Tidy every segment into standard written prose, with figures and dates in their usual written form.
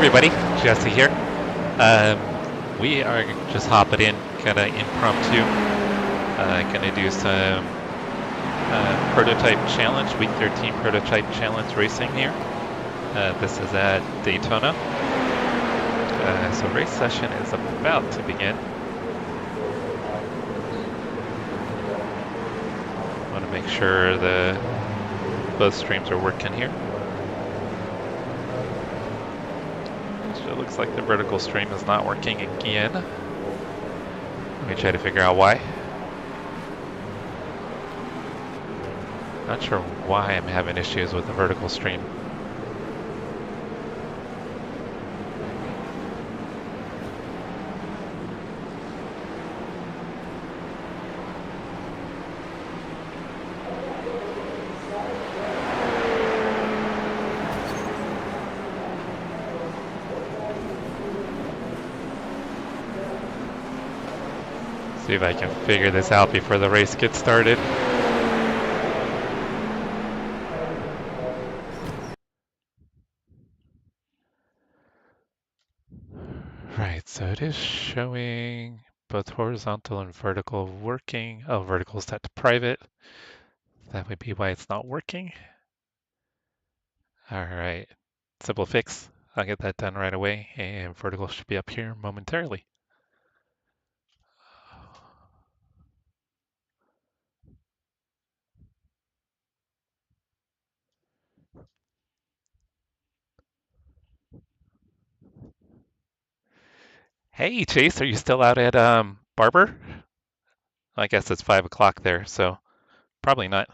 everybody, Jesse here. We are just hopping in, kind of impromptu. Gonna do some prototype challenge, week 13 prototype challenge racing here. This is at Daytona. So race session is about to begin. Want to make sure both streams are working here. It looks like the vertical stream is not working again. Let me try to figure out why. Not sure why I'm having issues with the vertical stream. See if I can figure this out before the race gets started. Right, so it is showing both horizontal and vertical working. Oh, vertical is set to private. That would be why it's not working. All right, simple fix. I'll get that done right away, and vertical should be up here momentarily. Hey, Chase, are you still out at Barber? I guess it's 5 o'clock there, so probably not.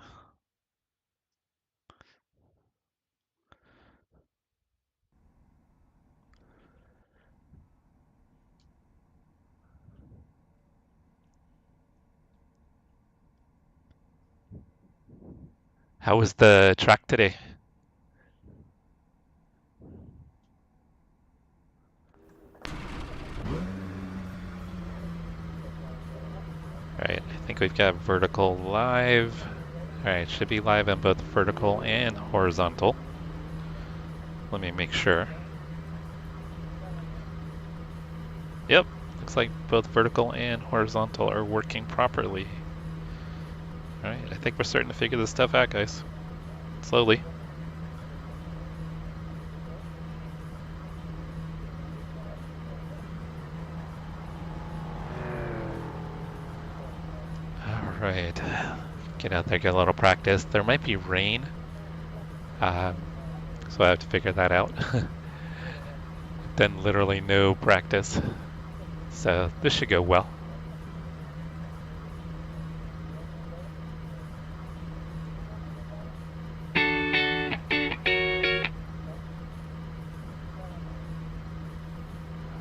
How was the track today? All right, I think we've got vertical live. All right, should be live on both vertical and horizontal. Let me make sure. Yep, looks like both vertical and horizontal are working properly. All right, I think we're starting to figure this stuff out, guys. Slowly. All right, get out there, get a little practice. There might be rain, so I have to figure that out. Then literally no practice, so this should go well.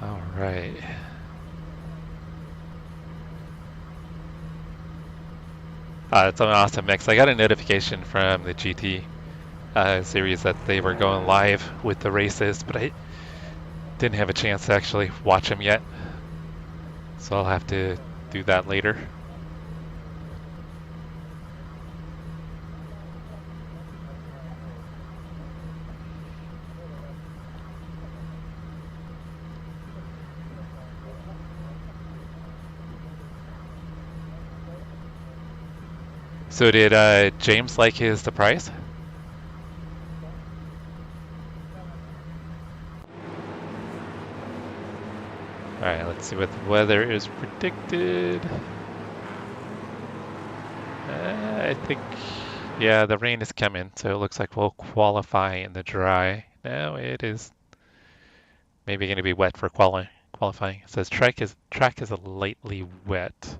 All right. It's an awesome mix. I got a notification from the GT series that they were going live with the races, but I didn't have a chance to actually watch them yet. So I'll have to do that later. So did James like his surprise? All right, let's see what the weather is predicted. I think, yeah, the rain is coming, so it looks like we'll qualify in the dry. Now it is maybe going to be wet for qualifying. It says track is lightly wet.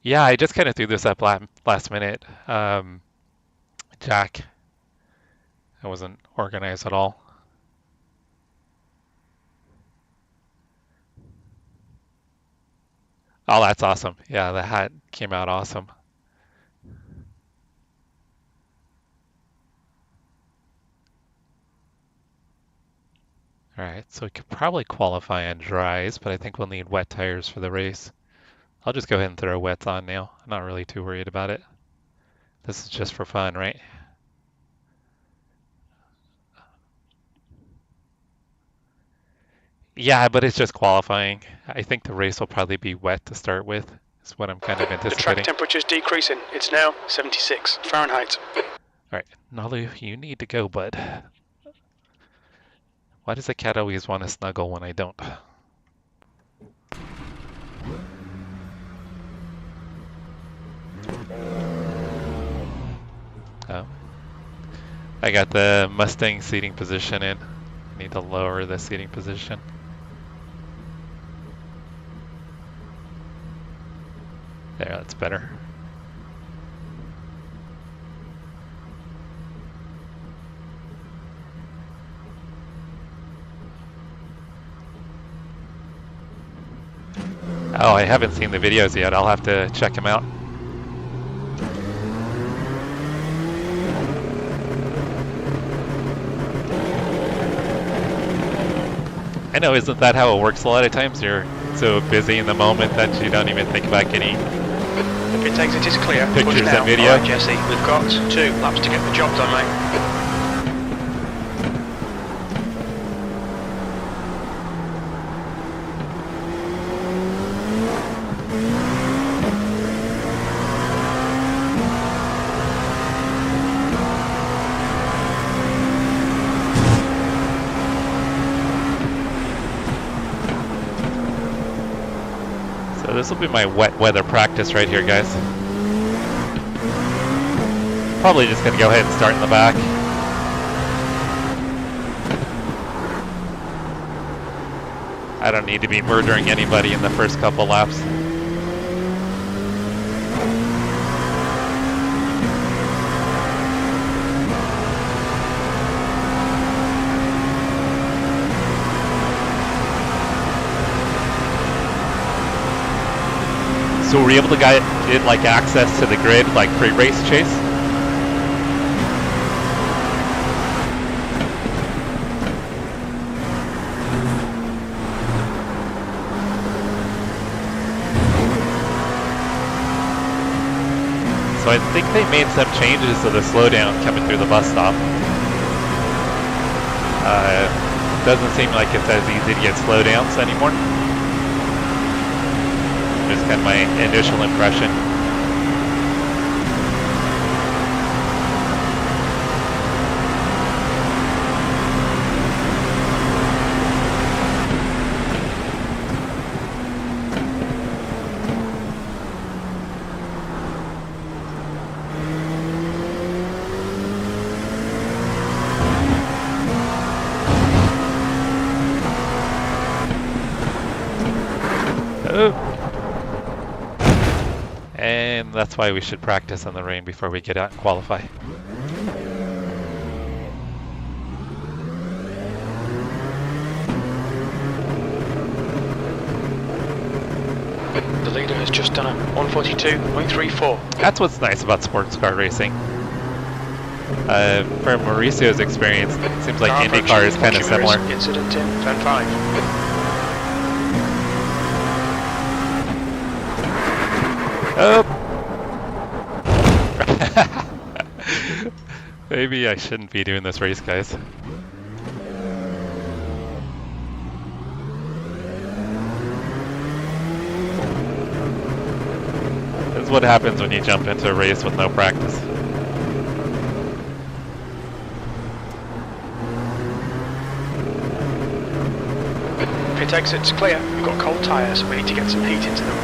Yeah, I just kind of threw this up last minute. Jack, I wasn't organized at all. Oh, that's awesome. Yeah, the hat came out awesome. All right, so we could probably qualify on dries, but I think we'll need wet tires for the race. I'll just go ahead and throw wets on now. I'm not really too worried about it. This is just for fun, right? Yeah, but it's just qualifying. I think the race will probably be wet to start with. Is what I'm kind of The track anticipating. temperature is decreasing. It's now 76 Fahrenheit. All right, Nalu, you need to go, bud. Why does a cat always want to snuggle when I don't? Oh. I got the Mustang seating position in. I need to lower the seating position. There, that's better. Oh, I haven't seen the videos yet. I'll have to check them out. I know, isn't that how it works a lot of times? You're so busy in the moment that you don't even think about getting Pit exit is clear. pictures and video. Alright, Jesse, we've got 2 laps to get the job done, mate. So this will be my wet weather practice right here, guys. Probably just gonna go ahead and start in the back. I don't need to be murdering anybody in the first couple laps. So were you able to get like access to the grid like pre-race, Chase? So I think they made some changes to the slowdown coming through the bus stop. Doesn't seem like it's as easy to get slowdowns anymore. Just kind of my initial impression. Oh. And that's why we should practice in the rain before we get out and qualify. The leader has just done a 142.34. That's what's nice about sports car racing. From Mauricio's experience, it seems like IndyCar is kind of similar. Incident in turn 5. Oh! Maybe I shouldn't be doing this race, guys. This is what happens when you jump into a race with no practice. Pit exit's clear. We've got cold tyres, so we need to get some heat into them.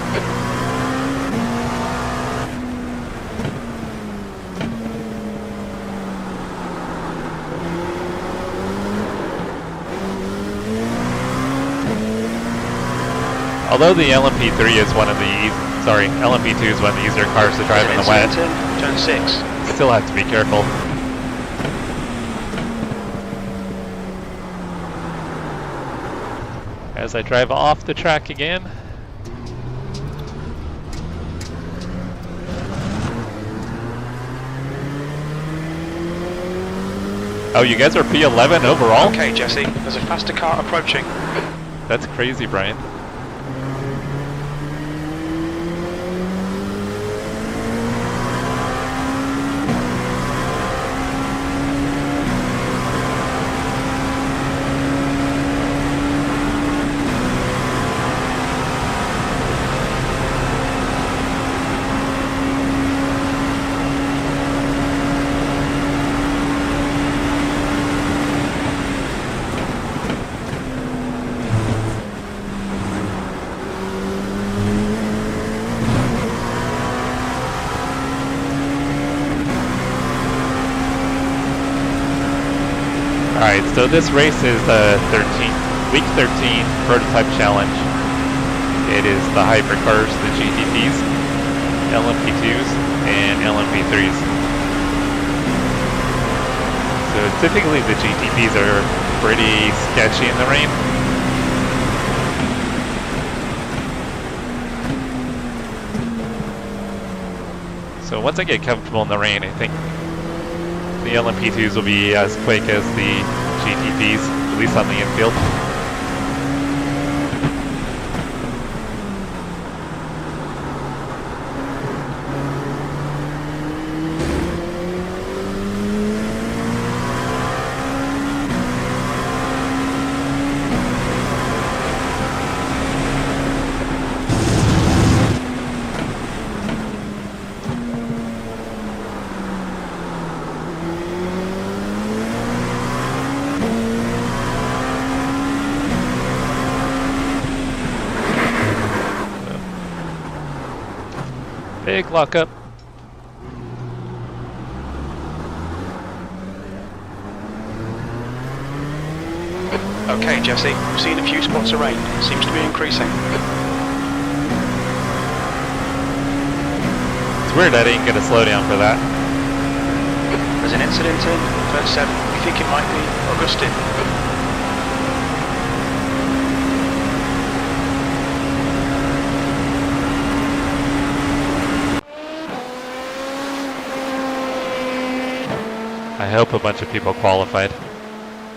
Although the LMP3 is one of the LMP2 is one of the easier cars to drive in the wet. Turn 6. Still have to be careful. As I drive off the track again. Oh, you guys are P11 overall? Okay, Jesse, there's a faster car approaching. That's crazy, Brian. Alright, so this race is the week 13 prototype challenge. It is the hybrid cars, the GTPs, LMP2s, and LMP3s. So typically the GTPs are pretty sketchy in the rain. So once I get comfortable in the rain, I think the LMP2s will be as quick as the GTPs, at least on the infield. Big lockup. Okay, Jesse, we've seen a few spots of rain. Seems to be increasing. It's weird I didn't get a slowdown for that. There's an incident in 37. We think it might be Augustine. I hope a bunch of people qualified.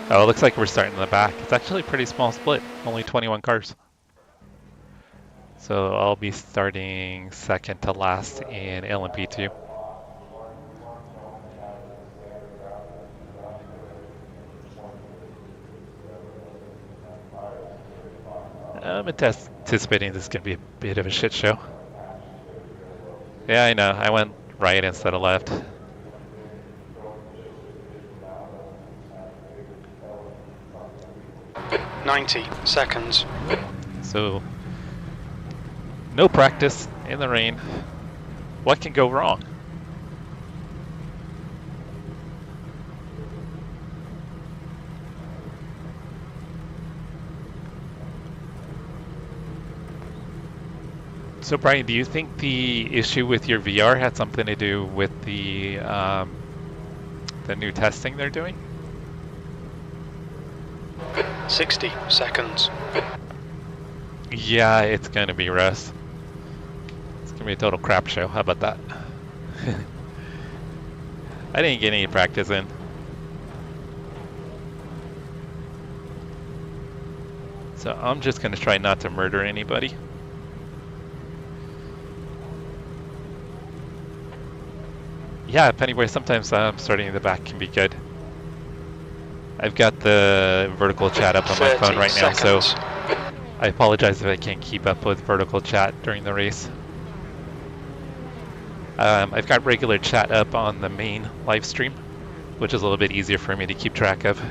Oh, it looks like we're starting in the back. It's actually a pretty small split, only 21 cars. So I'll be starting second to last in LMP2. I'm anticipating this is going to be a bit of a shit show. Yeah, I know. I went right instead of left. seconds. So, no practice in the rain. What can go wrong? So Brian, do you think the issue with your VR had something to do with the new testing they're doing? 60 seconds. Yeah, it's going to be Russ. It's going to be a total crap show. How about that? I didn't get any practice in. So I'm just going to try not to murder anybody. Yeah, Pennyway, sometimes starting in the back can be good. I've got the vertical chat up on my phone right now, so I apologize if I can't keep up with vertical chat during the race. I've got regular chat up on the main live stream, which is a little bit easier for me to keep track of.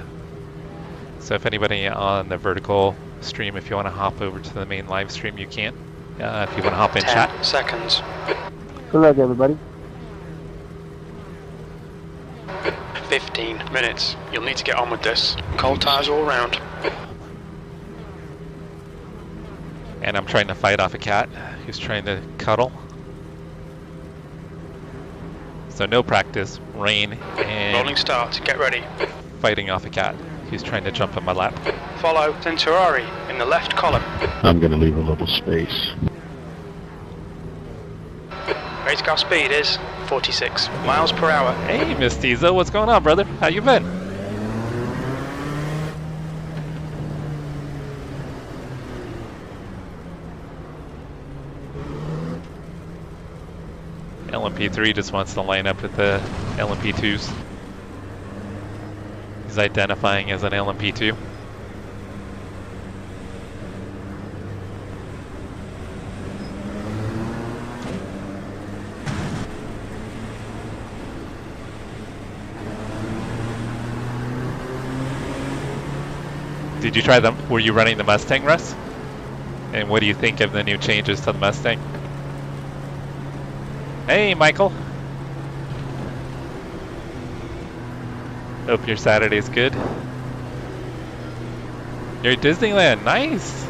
So if anybody on the vertical stream, if you want to hop over to the main live stream, you can. If you want to hop in 10 chat. seconds. Good luck, everybody. 15 minutes. You'll need to get on with this. Cold tires all around. And I'm trying to fight off a cat who's trying to cuddle. So no practice, rain, and Rolling start. Get ready. fighting off a cat who's trying to jump in my lap. Follow Centurari in the left column. I'm going to leave a little space. Race car speed is 46 miles per hour. Hey, Miss Tizo, what's going on, brother? How you been? LMP3 just wants to line up with the LMP2s. He's identifying as an LMP2. Did you try them? Were you running the Mustang, Russ? And what do you think of the new changes to the Mustang? Hey, Michael. Hope your Saturday's good. You're at Disneyland, nice!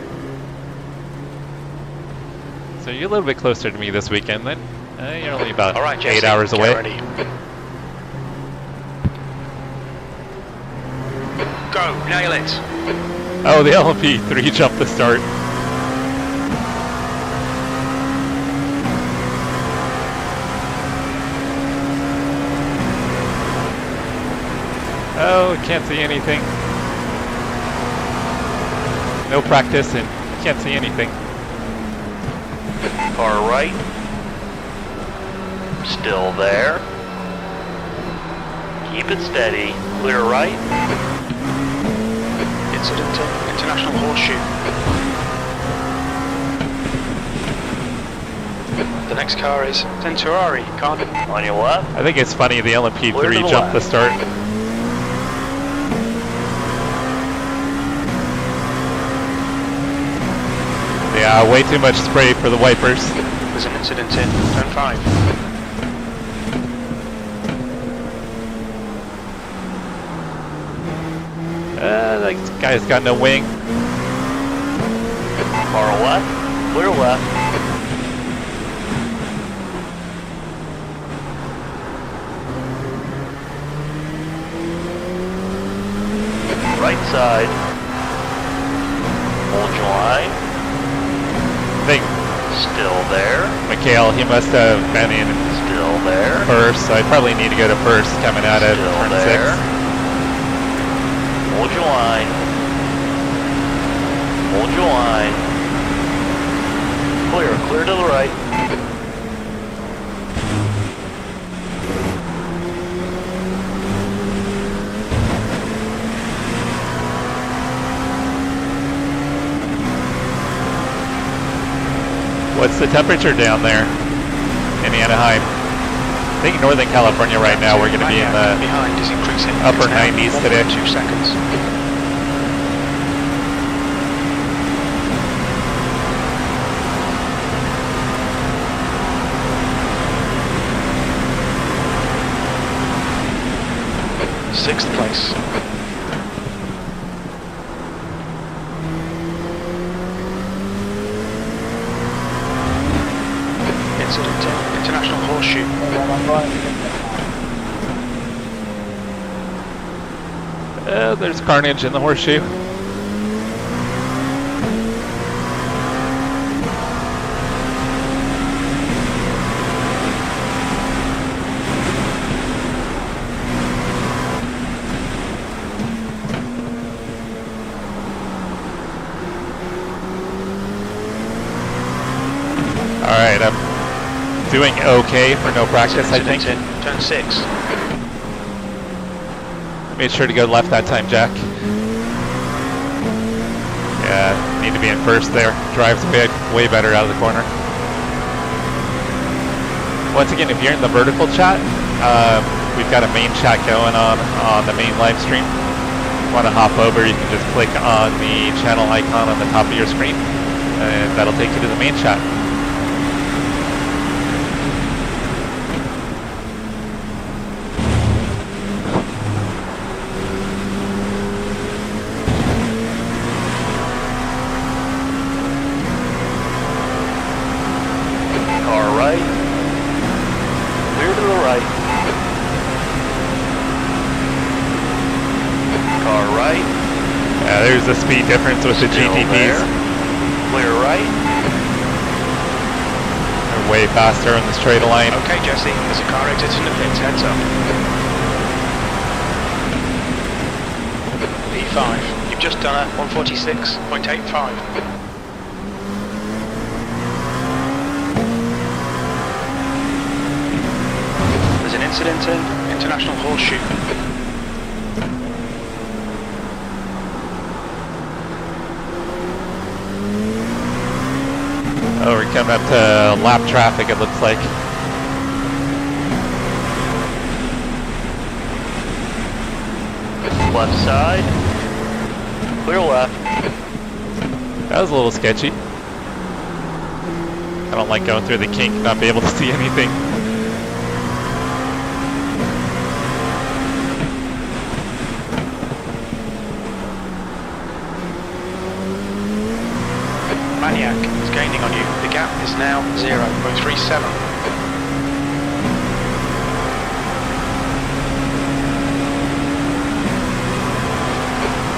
So you're a little bit closer to me this weekend then. You're only about All right, 8 Jesse, hours get away. ready. Go, nail it. Oh, the LMP3 jumped the start. Oh, can't see anything. No practice and can't see anything. Car right. Still there. Keep it steady. Clear right. Incident in International Horseshoe. The next car is Tenturari, Carden. On your left. I think it's funny the Clear to LMP3 the jumped the left. start. Yeah, way too much spray for the wipers. There's an incident in Turn 5. That guy's got no wing. Car left. Clear left. Right side. Hold your line. I think Still there. Mikhail, he must have been in Still there. first, so I probably need to go to first coming out of Still turn there. 6. Hold your line. Hold your line. Clear. Clear to the right. What's the temperature down there in Anaheim? I think Northern California right now we're going to be in the behind is increasing. upper It's now 90s today. 1.2 seconds. Sixth place. Incident in International Horseshoe. There's carnage in the horseshoe. Alright, I'm doing okay for no practice, I think. Incident in Turn 6. Made sure to go left that time, Jack. Yeah, need to be in first there. Drives way better out of the corner. Once again, if you're in the vertical chat, we've got a main chat going on the main live stream. If you want to hop over, you can just click on the channel icon on the top of your screen, and that'll take you to the main chat. Car right. Clear to the right. Car right. Yeah, there's the speed difference with the Still GTPs. there. Clear right. They're way faster in the straight line. Okay, Jesse, there's a car exiting the pits. Heads up. P5. You've just done a 146.85. There's an incident in International Horseshoe. Oh, we're coming up to lap traffic, it looks like. Left side. Clear left. That was a little sketchy. I don't like going through the kink, not be able to see anything. 037.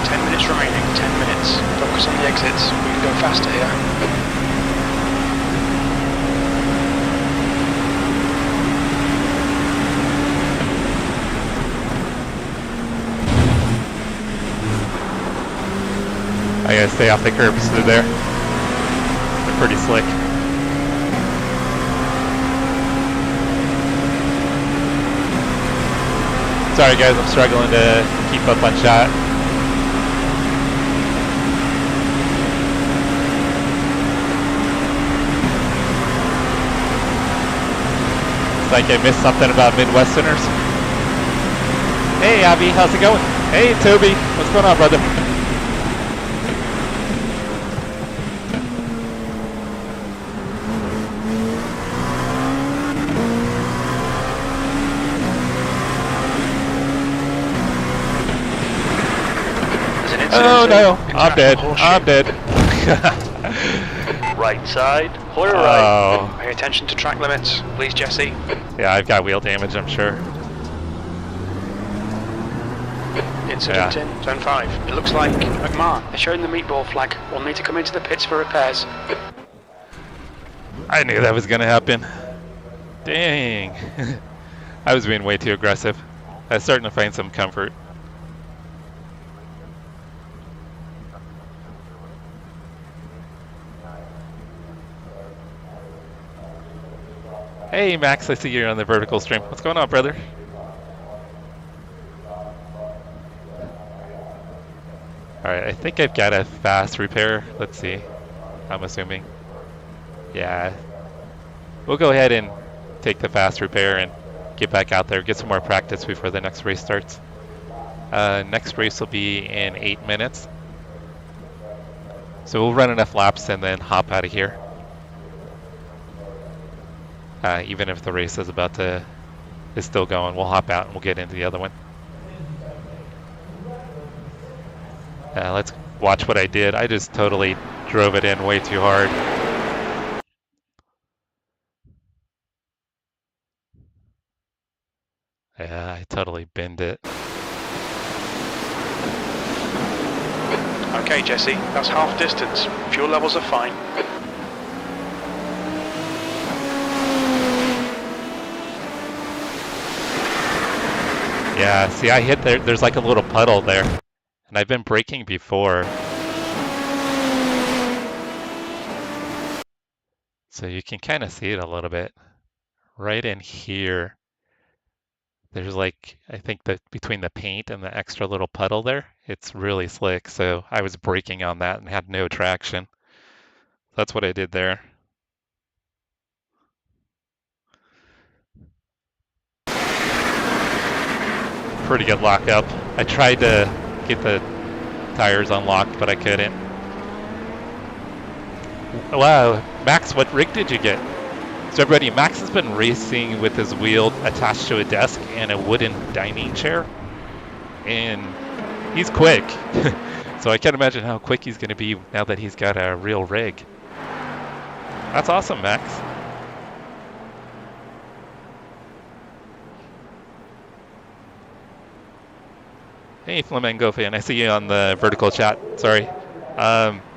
10 minutes remaining, 10 minutes. Focus on the exits, we can go faster here. I gotta stay off the curbs through there. They're pretty slick. Sorry guys, I'm struggling to keep up on shot. It's like I missed something about Midwesterners. Hey Abby, how's it going? Hey Toby, what's going on, brother? Oh no, I'm dead. I'm dead. Right side, clear right. Pay attention to track limits, please, Jesse. Yeah, I've got wheel damage, I'm sure. Incident in Zone 5. It looks like McMahon. They're showing the meatball flag. We'll need to come into the pits for repairs. I knew that was gonna happen. Dang. I was being way too aggressive. I was starting to find some comfort. Hey Max, I see you're on the vertical stream. What's going on, brother? Alright, I think I've got a fast repair. Let's see. I'm assuming. Yeah. We'll go ahead and take the fast repair and get back out there, get some more practice before the next race starts. Next race will be in 8 minutes. So we'll run enough laps and then hop out of here. Even if the race is still going, we'll hop out and we'll get into the other one. Let's watch what I did. I just totally drove it in way too hard. Yeah, I totally binned it. Okay, Jesse, that's half distance. Fuel levels are fine. Yeah, see, I hit there. There's like a little puddle there, and I've been braking before. So you can kind of see it a little bit. Right in here, there's like, I think that between the paint and the extra little puddle there, it's really slick. So I was braking on that and had no traction. That's what I did there. Pretty good lockup. I tried to get the tires unlocked, but I couldn't. Wow, Max, what rig did you get? So everybody, Max has been racing with his wheel attached to a desk and a wooden dining chair. And he's quick. So I can't imagine how quick he's going to be now that he's got a real rig. That's awesome, Max. Hey, Flamengo fan, I see you on the vertical chat. Sorry.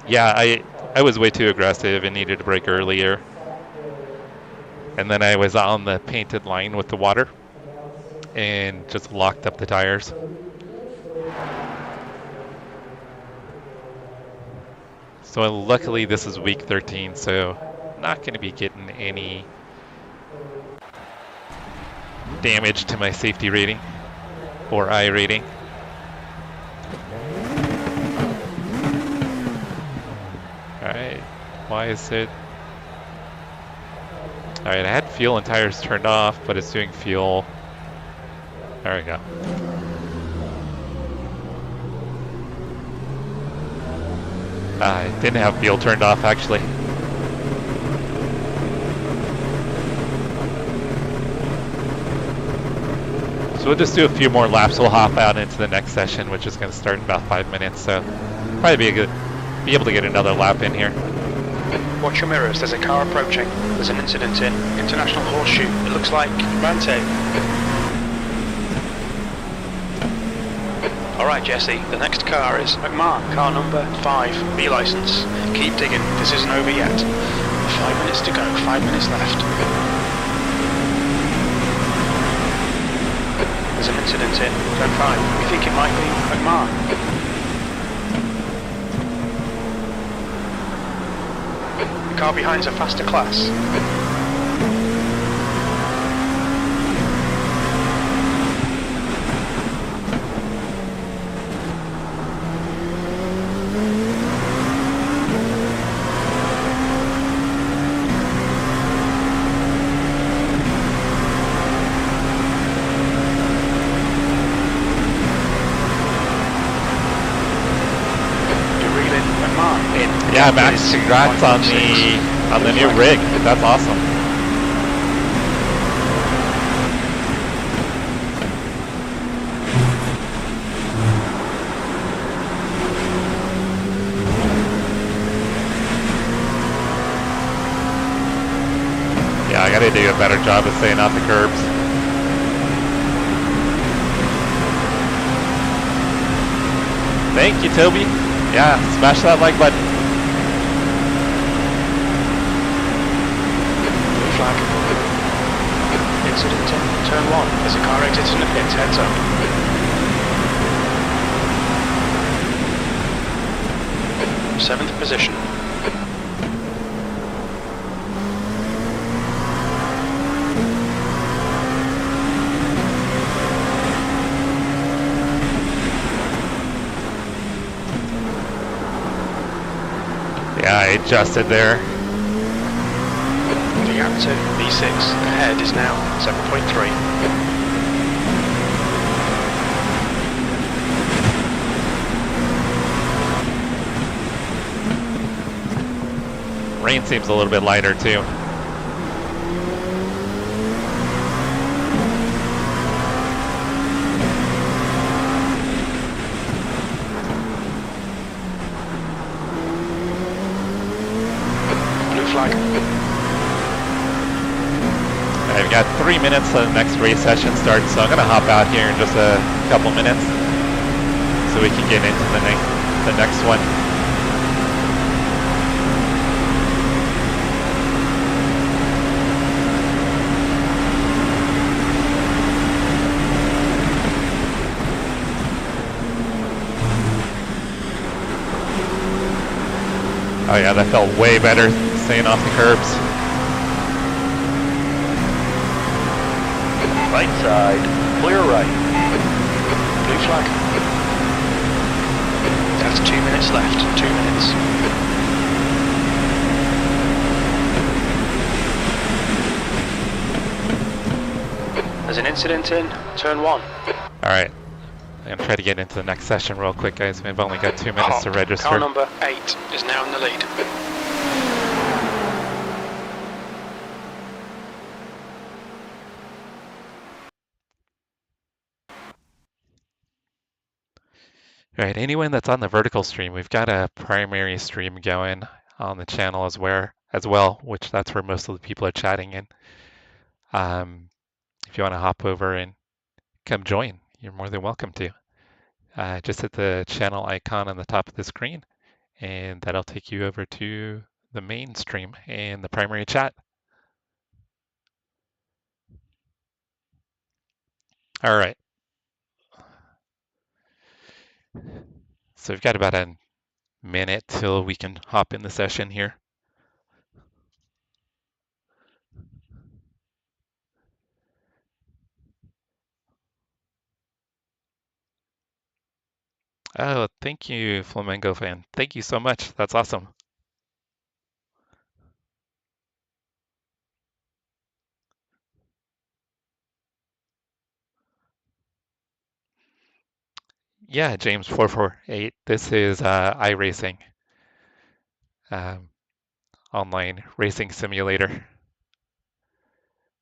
Yeah, I was way too aggressive and needed to brake earlier. And then I was on the painted line with the water and just locked up the tires. So luckily this is week 13, so not going to be getting any damage to my safety rating or I rating. Alright, why is it? Alright, I had fuel and tires turned off, but it's doing fuel. There we go. I didn't have fuel turned off actually. So we'll just do a few more laps. We'll hop out into the next session, which is going to start in about 5 minutes. So probably be able to get another lap in here. Watch your mirrors, there's a car approaching. There's an incident in International Horseshoe. It looks like Mante. Alright Jesse, the next car is McMahon, car number 5, B license. Keep digging, this isn't over yet. 5 minutes to go, 5 minutes left. There's an incident in turn 5. We think it might be McMahon. The car behind's a faster class. Yeah, Max, congrats on the new rig. That's awesome. Yeah, I gotta do a better job of staying off the curbs. Thank you, Toby. Yeah, smash that like button. Flag. Incident in turn 1. There's a car exiting the pits, heads up. Seventh position. Yeah, I adjusted there. The Acura V6 ahead is now 7.3. Rain seems a little bit lighter too. Flag. I've got 3 minutes till the next race session starts, so I'm going to hop out here in just a couple minutes so we can get into the next one. Oh yeah, that felt way better staying off the curbs. Right side, clear right. Blue flag. That's 2 minutes left. 2 minutes. There's an incident in turn 1. Alright, I'm going to try to get into the next session real quick, guys. We've only got 2 minutes to register. Car number 8 is now in the lead. Alright, anyone that's on the vertical stream, we've got a primary stream going on the channel as well, which that's where most of the people are chatting in. If you want to hop over and come join, you're more than welcome to. Just hit the channel icon on the top of the screen, and that'll take you over to the main stream and the primary chat. All right. So we've got about a minute till we can hop in the session here. Oh, thank you, Flamengo fan. Thank you so much. That's awesome. Yeah, James448. This is iRacing, online racing simulator.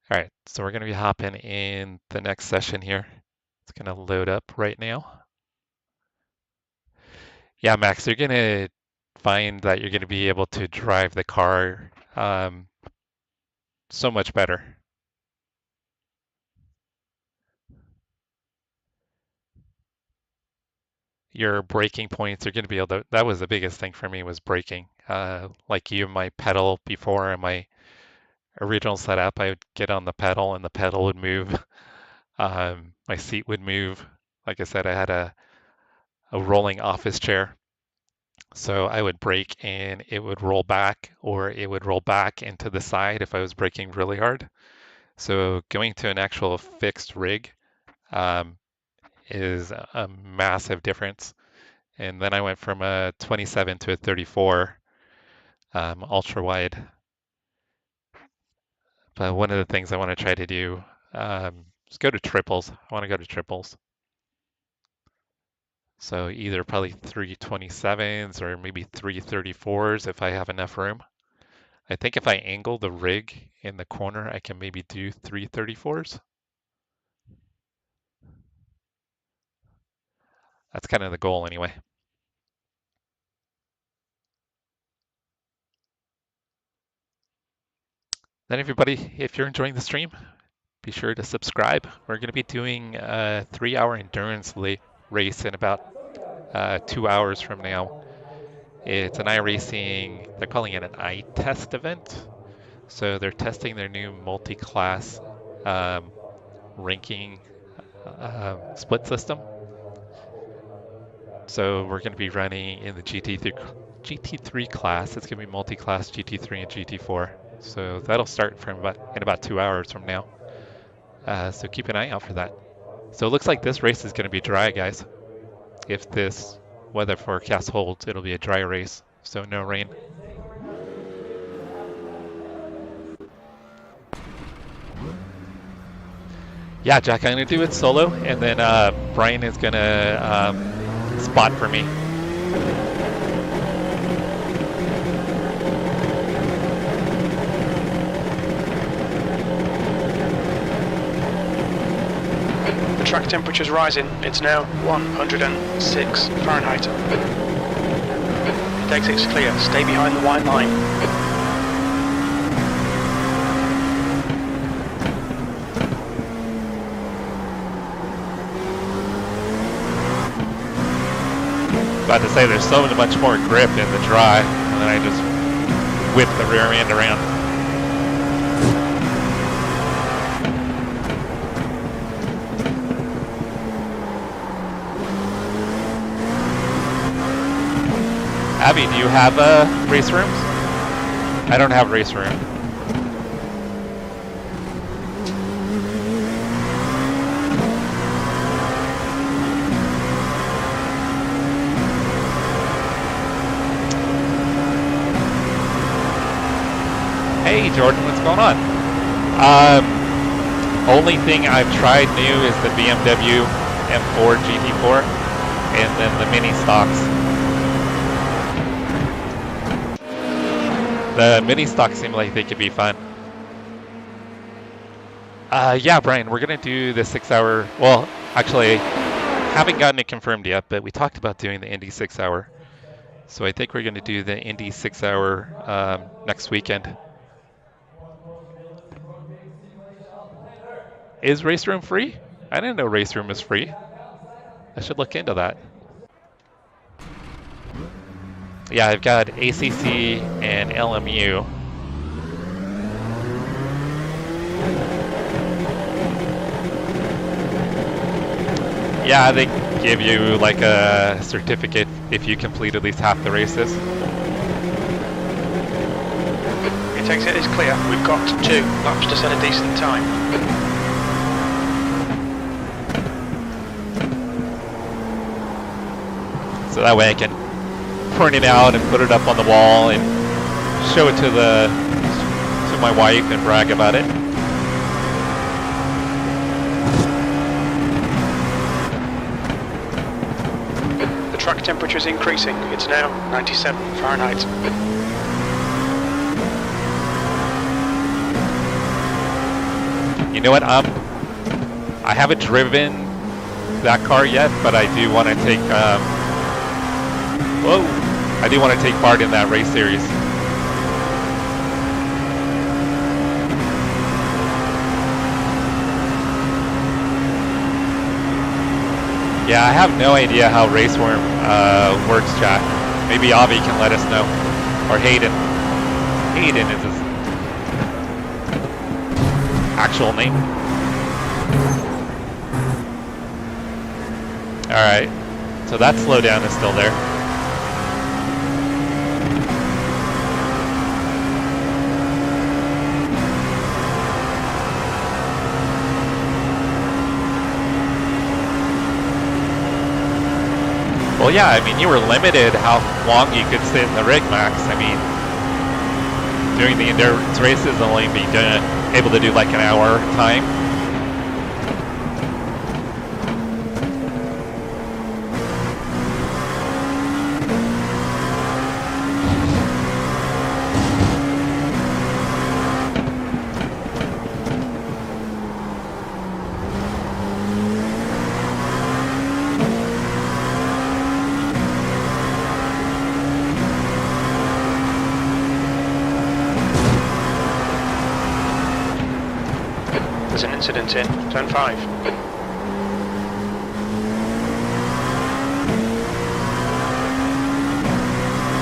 All right, so we're going to be hopping in the next session here. It's going to load up right now. Yeah, Max, you're going to find that you're going to be able to drive the car so much better. Your braking points are going to be able to, that was the biggest thing for me, was braking. Like you, my pedal before in my original setup, I would get on the pedal and the pedal would move. My seat would move. Like I said, I had a rolling office chair. So I would brake and it would roll back, or it would roll back into the side if I was braking really hard. So going to an actual fixed rig is a massive difference. And then I went from a 27 to a 34 ultra wide. But one of the things I want to try to do is go to triples. I want to go to triples. So either probably 327s or maybe 334s if I have enough room. I think if I angle the rig in the corner, I can maybe do 334s. That's kind of the goal anyway. Then everybody, if you're enjoying the stream, be sure to subscribe. We're going to be doing a 3-hour endurance race in about 2 hours from now. It's an iRacing, they're calling it an iTest event. So they're testing their new multi-class ranking split system. So we're going to be running in the GT3 class. It's going to be multi-class GT3 and GT4. So that'll start in about 2 hours from now. So keep an eye out for that. So it looks like this race is going to be dry, guys. If this weather forecast holds, it'll be a dry race, so no rain. Yeah, Jack, I'm going to do it solo, and then Brian is going to spot for me. The track temperature's rising. It's now 106 Fahrenheit. The exit's clear. Stay behind the white line. About to say there's so much more grip in the dry, and then I just whip the rear end around. Abby, do you have race rooms? I don't have race room. Hey Jordan, what's going on? Only thing I've tried new is the BMW M4 GT4 and then the mini stocks. The mini stocks seem like they could be fun. Yeah, Brian, we're gonna do the 6-hour. Well, actually, haven't gotten it confirmed yet, but we talked about doing the Indy 6-hour. So I think we're gonna do the Indy 6-hour next weekend. Is race room free? I didn't know race room was free. I should look into that. Yeah, I've got ACC and LMU. Yeah, they give you like a certificate if you complete at least half the races. It exit is clear. We've got 2 laps to set a decent time. So that way I can print it out and put it up on the wall and show it to my wife and brag about it. The track temperature is increasing. It's now 97 Fahrenheit. You know what? I haven't driven that car yet, but I do want to take. Whoa! I do want to take part in that race series. Yeah, I have no idea how Raceworm works, chat. Maybe Avi can let us know. Or Hayden. Hayden is his actual name. Alright, so that slowdown is still there. Well, yeah, I mean, you were limited how long you could sit in the rig, Max. I mean, doing the endurance races, only be able to do like an hour time. There's an incident in turn 5.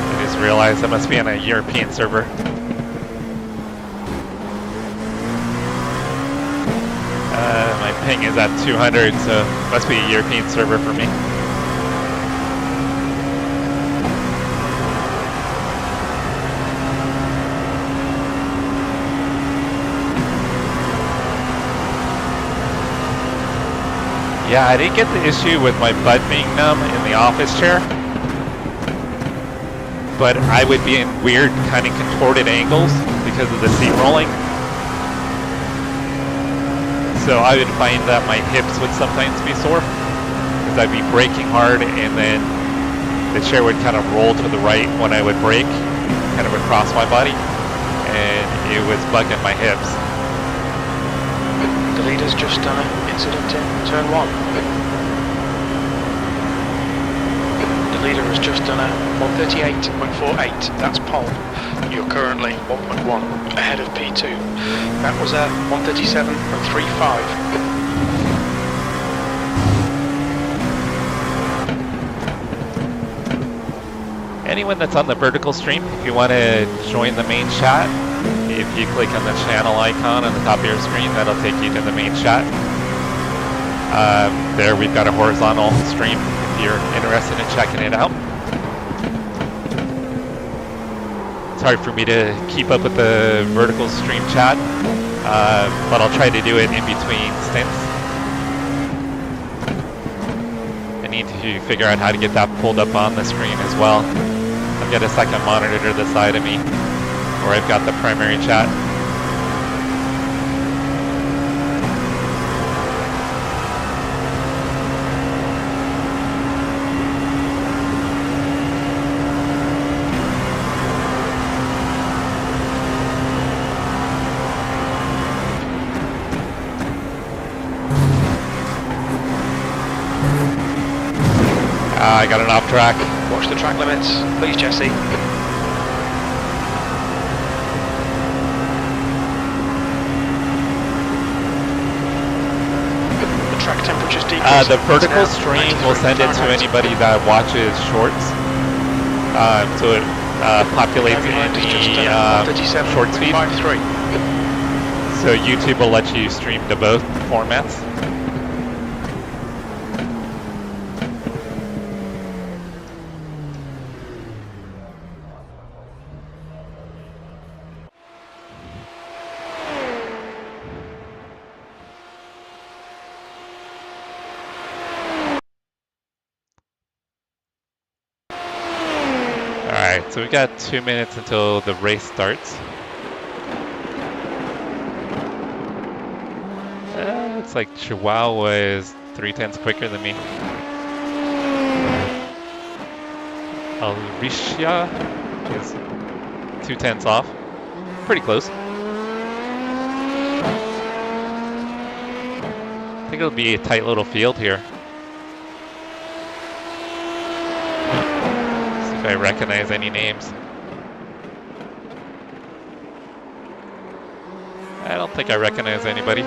I just realized I must be on a European server. My ping is at 200, so must be a European server for me. Yeah, I didn't get the issue with my butt being numb in the office chair, but I would be in weird kind of contorted angles because of the seat rolling. So I would find that my hips would sometimes be sore because I'd be braking hard and then the chair would kind of roll to the right when I would brake, kind of across my body, and it was bugging my hips. The leader's just done an incident in turn 1. The leader has just done a 138.48. That's pole. You're currently 1.1 ahead of P2. That was a 137.35. Anyone that's on the vertical stream, if you want to join the main chat, if you click on the channel icon on the top of your screen, that'll take you to the main chat. There we've got a horizontal stream if you're interested in checking it out. It's hard for me to keep up with the vertical stream chat, but I'll try to do it in between stints. I need to figure out how to get that pulled up on the screen as well. I've got a second monitor to the side of me, where I've got the primary chat. I got an off track. Watch the track limits, please, Jesse. Track temperatures decrease. The vertical stream will send it to anybody that watches shorts. So it populates in the short feed. So YouTube will let you stream to both formats. Alright, so we've got 2 minutes until the race starts. Looks like Chihuahua is 3/10 quicker than me. Alicia is 2/10 off. Pretty close. I think it'll be a tight little field here. I I recognize any names. I don't think I recognize anybody.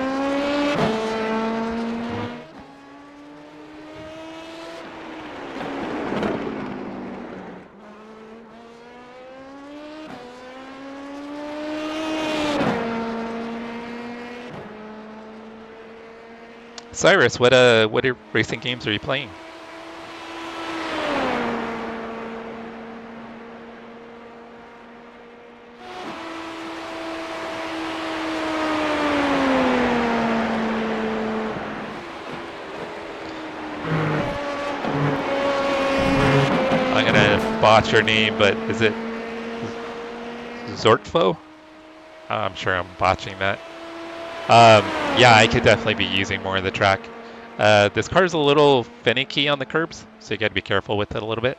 Cyrus, what racing games are you playing? I'm gonna botch your name, but is it Zortfo? I'm sure I'm botching that. Yeah, I could definitely be using more of the track. This car's a little finicky on the curbs, so you gotta be careful with it a little bit.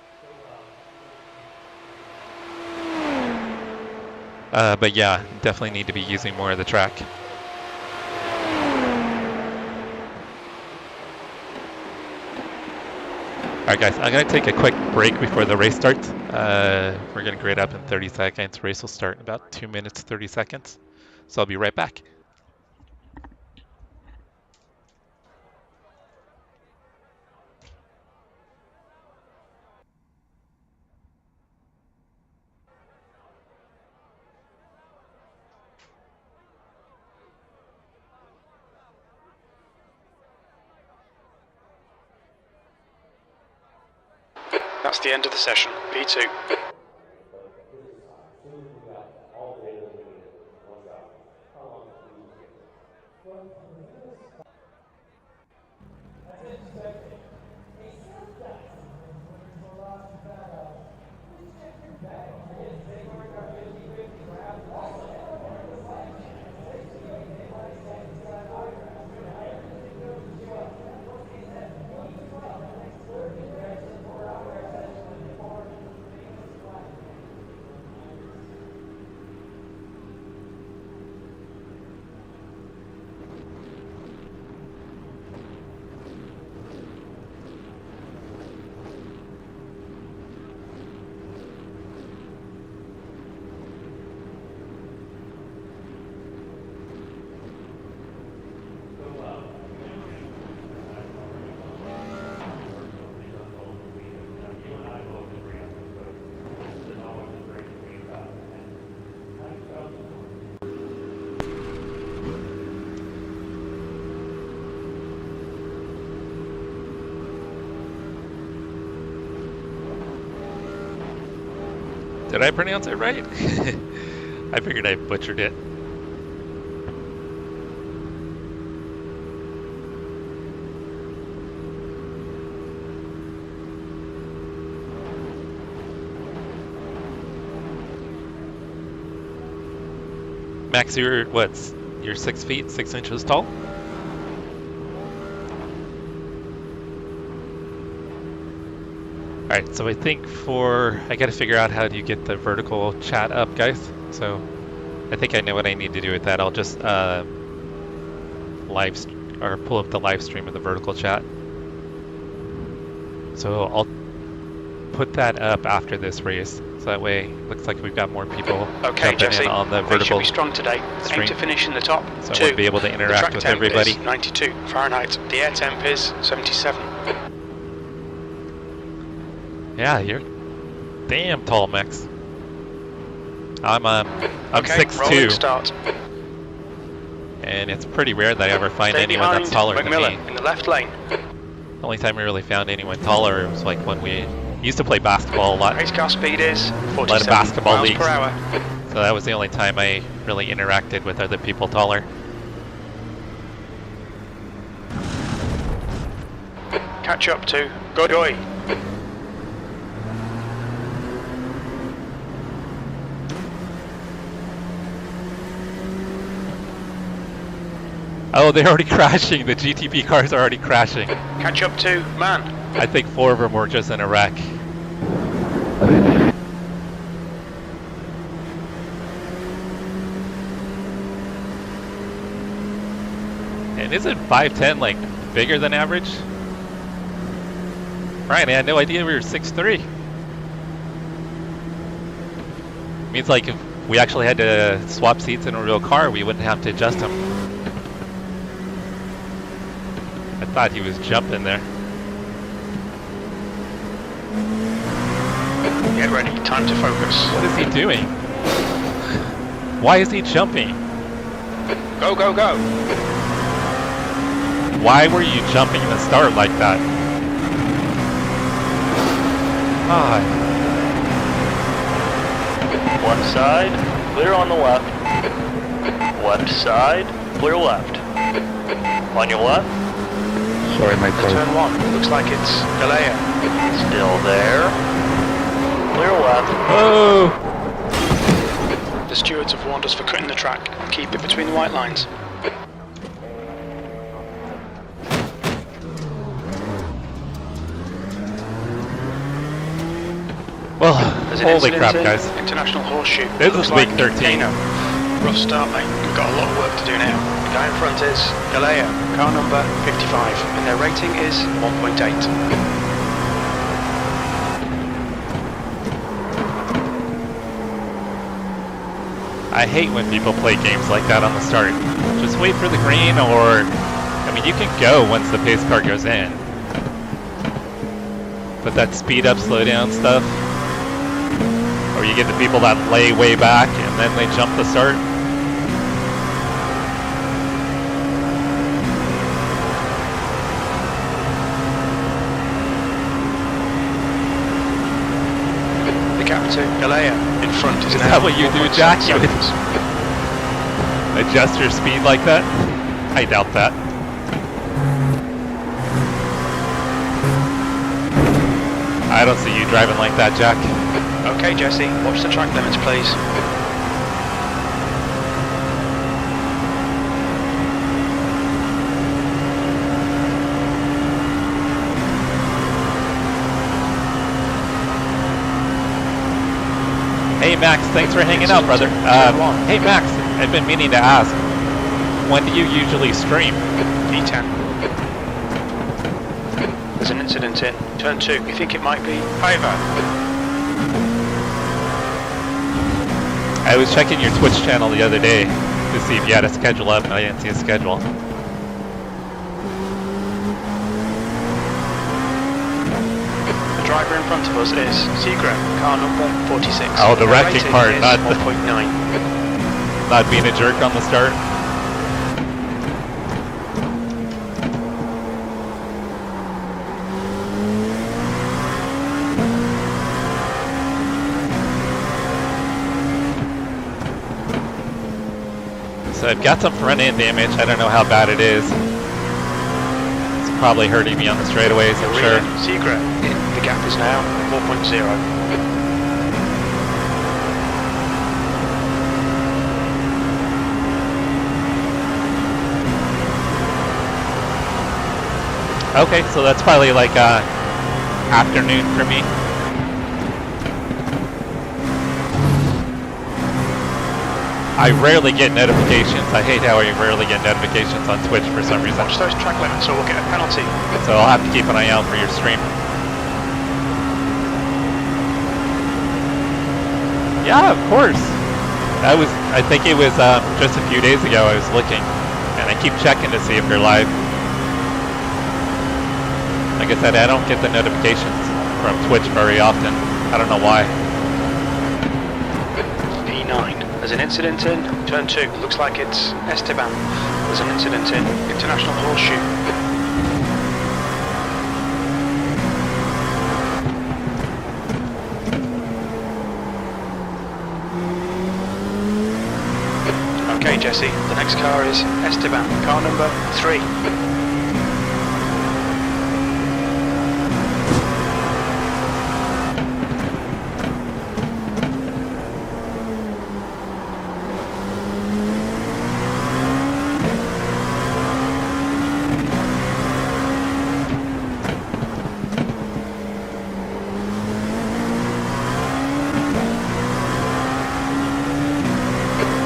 But yeah, definitely need to be using more of the track. Alright guys, I'm gonna take a quick break before the race starts. We're gonna grid up in 30 seconds. Race will start in about 2 minutes, 30 seconds. So I'll be right back. That's the end of the session, P2. Did I pronounce it right? I figured I butchered it. Max, you're 6 feet, 6 inches tall? Alright, so I think I gotta figure out how do you get the vertical chat up, guys. So I think I know what I need to do with that. I'll just pull up the live stream of the vertical chat. So I'll put that up after this race. So that way it looks like we've got more people jumping Jesse, in on the vertical should be strong today. stream. Aim to finish in the top So two. we'll be able to interact with everybody. Is 92 Fahrenheit. The air temp is 77. Yeah, you're damn tall, Max. I'm Okay, 6'2", start. and it's pretty rare that I ever find Stay anyone that's taller than McMillan me. in the left lane. The only time we really found anyone taller was like when we used to play basketball a lot. Race car speed is A lot of 47 basketball miles leagues. per hour. So that was the only time I really interacted with other people taller. Catch up to Godoy. Oh, they're already crashing. The GTP cars are already crashing. Catch up to Man. I think 4 of them were just in a wreck. And isn't 5'10" like bigger than average? Ryan, I had no idea we were 6'3". Means like if we actually had to swap seats in a real car, we wouldn't have to adjust them. I thought he was jumping there. Get ready, time to focus. What is he doing? Why is he jumping? Go, go, go! Why were you jumping in the start like that? Ah, Left side, clear on the left. Left side, clear left. On your left, Sorry, my Turn car. 1, looks like it's Dallara. still there. Clear left. oh! The stewards have warned us for cutting the track. Keep it between the white lines. Well, There's an holy incident crap, in guys. International Horseshoe. This Looks is week like 13. Daytona. Rough start, mate. We've got a lot of work to do now. The guy in front is Dallara, car number 55, and their rating is 1.8. I hate when people play games like that on the start. Just wait for the green, or I mean, you can go once the pace car goes in. But that speed up, slow down stuff, or you get the people that lay way back and then they jump the start. The gap to Dallara in front is Is now that what you do, 4.7 Jack? You would seconds. adjust your speed like that? I doubt that. I don't see you driving like that, Jack. Okay, Jesse, watch the track limits, please. Hey Max, thanks for hanging out, brother. Hey Max, I've been meaning to ask, when do you usually stream? P10. There's an incident in turn 2. You think it might be Ivar? I was checking your Twitch channel the other day to see if you had a schedule up, and I didn't see a schedule. The driver in front of us is Seagram, car number 46. Oh, the Their wrecking rating part, is not the- 1.9. Not being a jerk on the start. So I've got some front end damage. I don't know how bad it is. It's probably hurting me on the straightaways, I'm sure. Seagram, the gap is now 4.0. Okay, so that's probably like afternoon for me. I rarely get notifications. I hate how I rarely get notifications on Twitch for some reason. Watch those track limits or we'll get a penalty. So I'll have to keep an eye out for your stream. Yeah, of course. I think it was just a few days ago I was looking, and I keep checking to see if you're live. Like I said, I don't get the notifications from Twitch very often. I don't know why. P9. There's an incident in turn 2. Looks like it's Esteban. There's an incident in International Horseshoe. Okay, Jesse. The next car is Esteban. Car number 3.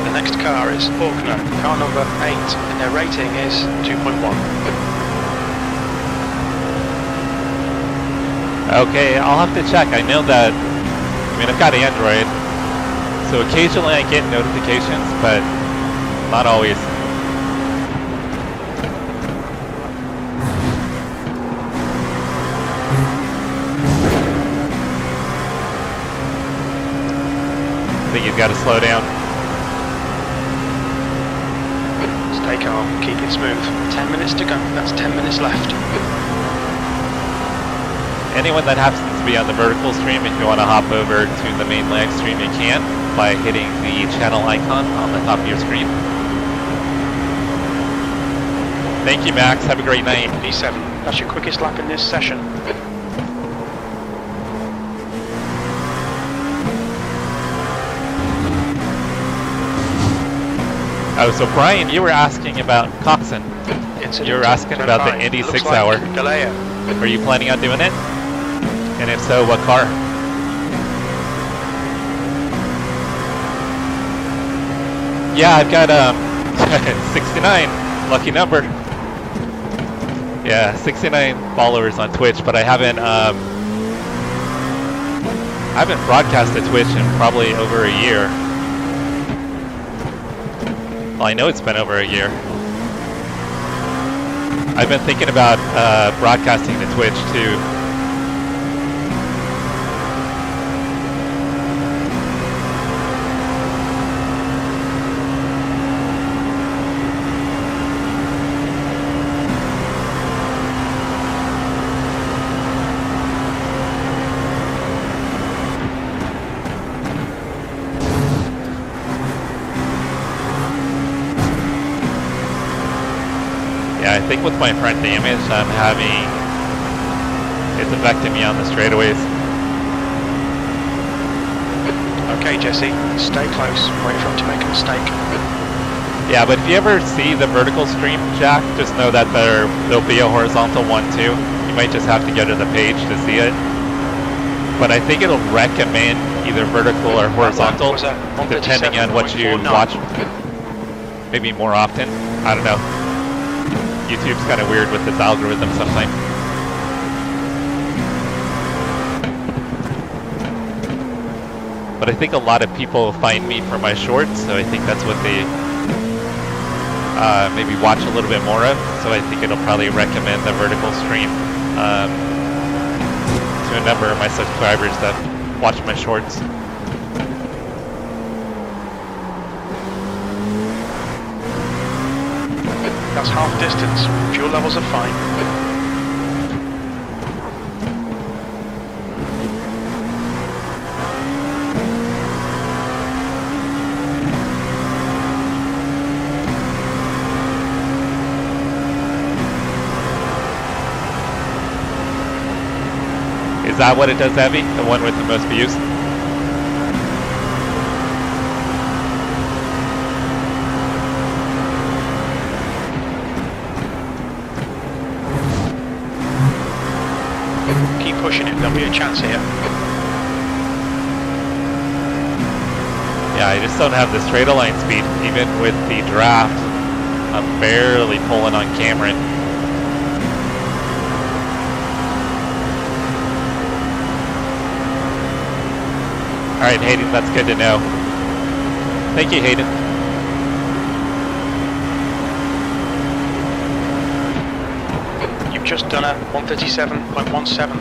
The next car is Faulkner, car number 8, and their rating is 2.1. Okay, I'll have to check. I know that, I mean, I've got Android, So occasionally I get notifications, but not always. I think you've got to slow down. Stay calm, keep it smooth. 10 minutes to go, that's 10 minutes left. Anyone that happens to be on the vertical stream, if you want to hop over to the main live stream, you can by hitting the channel icon on the top of your screen. Thank you, Max. Have a great night. P7, that's your quickest lap in this session. Oh, so Brian, you were asking about Coxon. You were asking about the Indy 6 hour. Are you planning on doing it? And if so, what car? Yeah, I've got 69, lucky number. Yeah, 69 followers on Twitch, but I haven't broadcasted Twitch in probably over a year. Well, I know it's been over a year. I've been thinking about broadcasting to Twitch too. I think with my front damage, it's affecting me on the straightaways. Okay, Jesse, stay close. Wait for him to make a mistake. Yeah, but if you ever see the vertical stream, Jack, just know that there'll be a horizontal one too. You might just have to go to the page to see it. But I think it'll recommend either vertical or horizontal, depending on what you watch. Maybe more often. I don't know. YouTube's kind of weird with its algorithm sometimes. But I think a lot of people find me for my shorts, so I think that's what they maybe watch a little bit more of. So I think it'll probably recommend the vertical stream to a number of my subscribers that watch my shorts. That's half distance. Fuel levels are fine. Is that what it does, Evie? The one with the most views? Keep pushing it, there'll be a chance here. Yeah, I just don't have the straight line speed. Even with the draft, I'm barely pulling on Cameron. Alright, Hayden, that's good to know. Thank you, Hayden. You've just done a 137.17.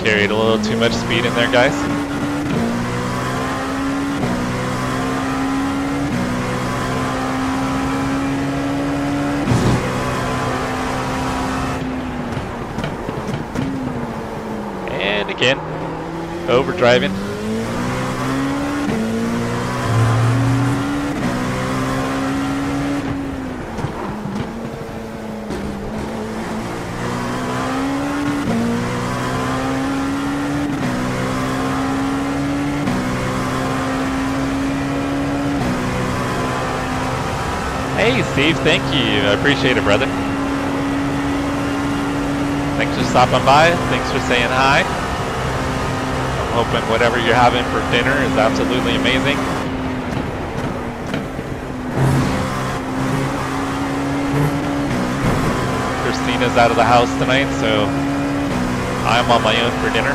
Carried a little too much speed in there, guys. And again, overdriving. Hey, Steve, thank you. I appreciate it, brother. Thanks for stopping by. Thanks for saying hi. I'm hoping whatever you're having for dinner is absolutely amazing. out of the house tonight, so I'm on my own for dinner.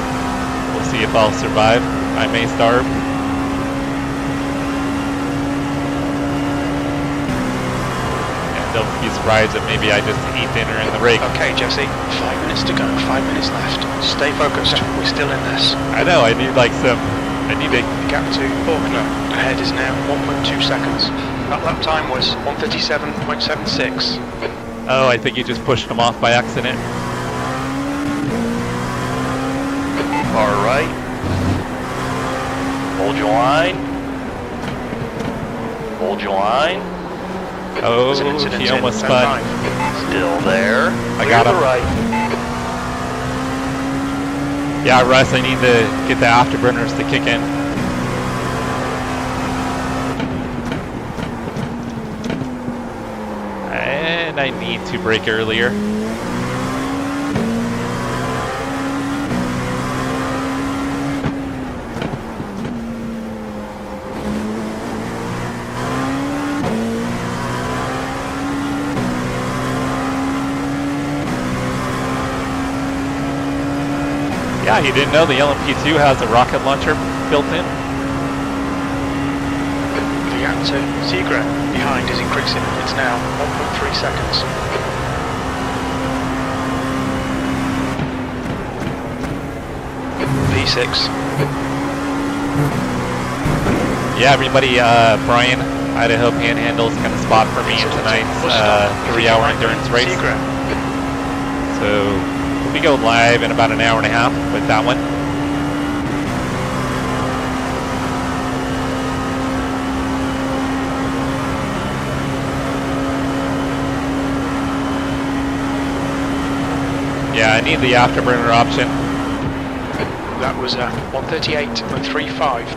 We'll see if I'll survive. I may starve. And don't be surprised if maybe I just eat dinner in the rig. Okay, Jesse, 5 minutes to go, 5 minutes left. Stay focused, we're still in this. I know, I need like some, I need to... The gap to Faulkner ahead is now 1.2 seconds. That lap time was 1:37.76. Oh, I think you just pushed him off by accident. All right. Hold your line. Hold your line. Oh, he almost spun. Still there. I got him. Right. Yeah, Russ, I need to get the afterburners to kick in. And I need to brake earlier. Yeah, you didn't know the LMP2 has a rocket launcher built in? The gap to Seagram behind is increasing. It's now 1.3 seconds. V6. Yeah, everybody, Brian, Idaho Panhandle is going to spot for me in tonight's 3-hour endurance race. So we'll be going live in about an hour and a half with that one. Yeah, I need the afterburner option. That was 1:38.35.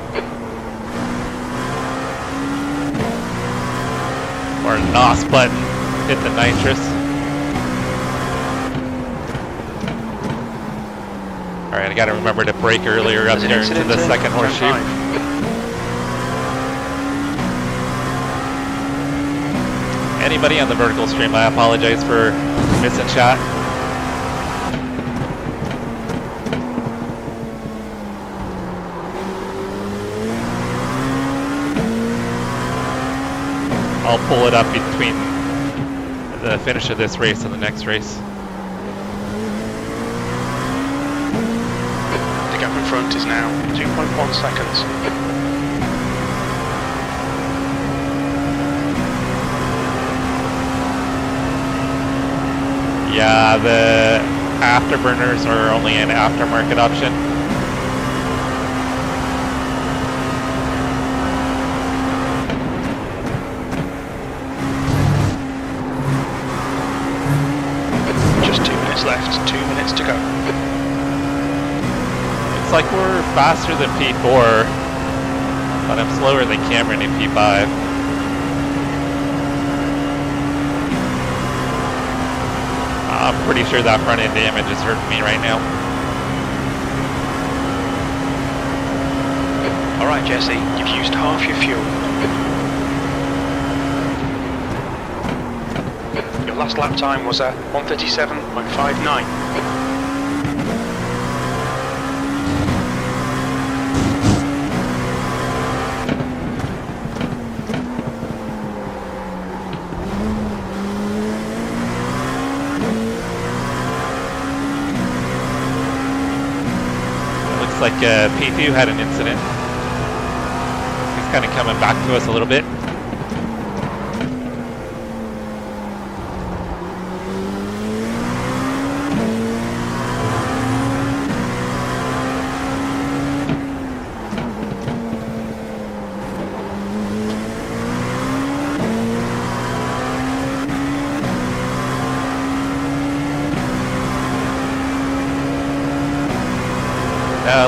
Or NOS button, hit the nitrous. Alright, I gotta remember to brake earlier up there into the second horseshoe. Anybody on the vertical stream, I apologize for missing chat. I'll pull it up between the finish of this race and the next race. The gap in front is now 2.1 seconds. Yeah, the afterburners are only an aftermarket option. Left, 2 minutes to go. It's like we're faster than P4, but I'm slower than Cameron in P5. I'm pretty sure that front end damage is hurting me right now. Alright Jesse, you've used half your fuel. Last lap time was at 1:37.59. It looks like P2 had an incident. He's kind of coming back to us a little bit.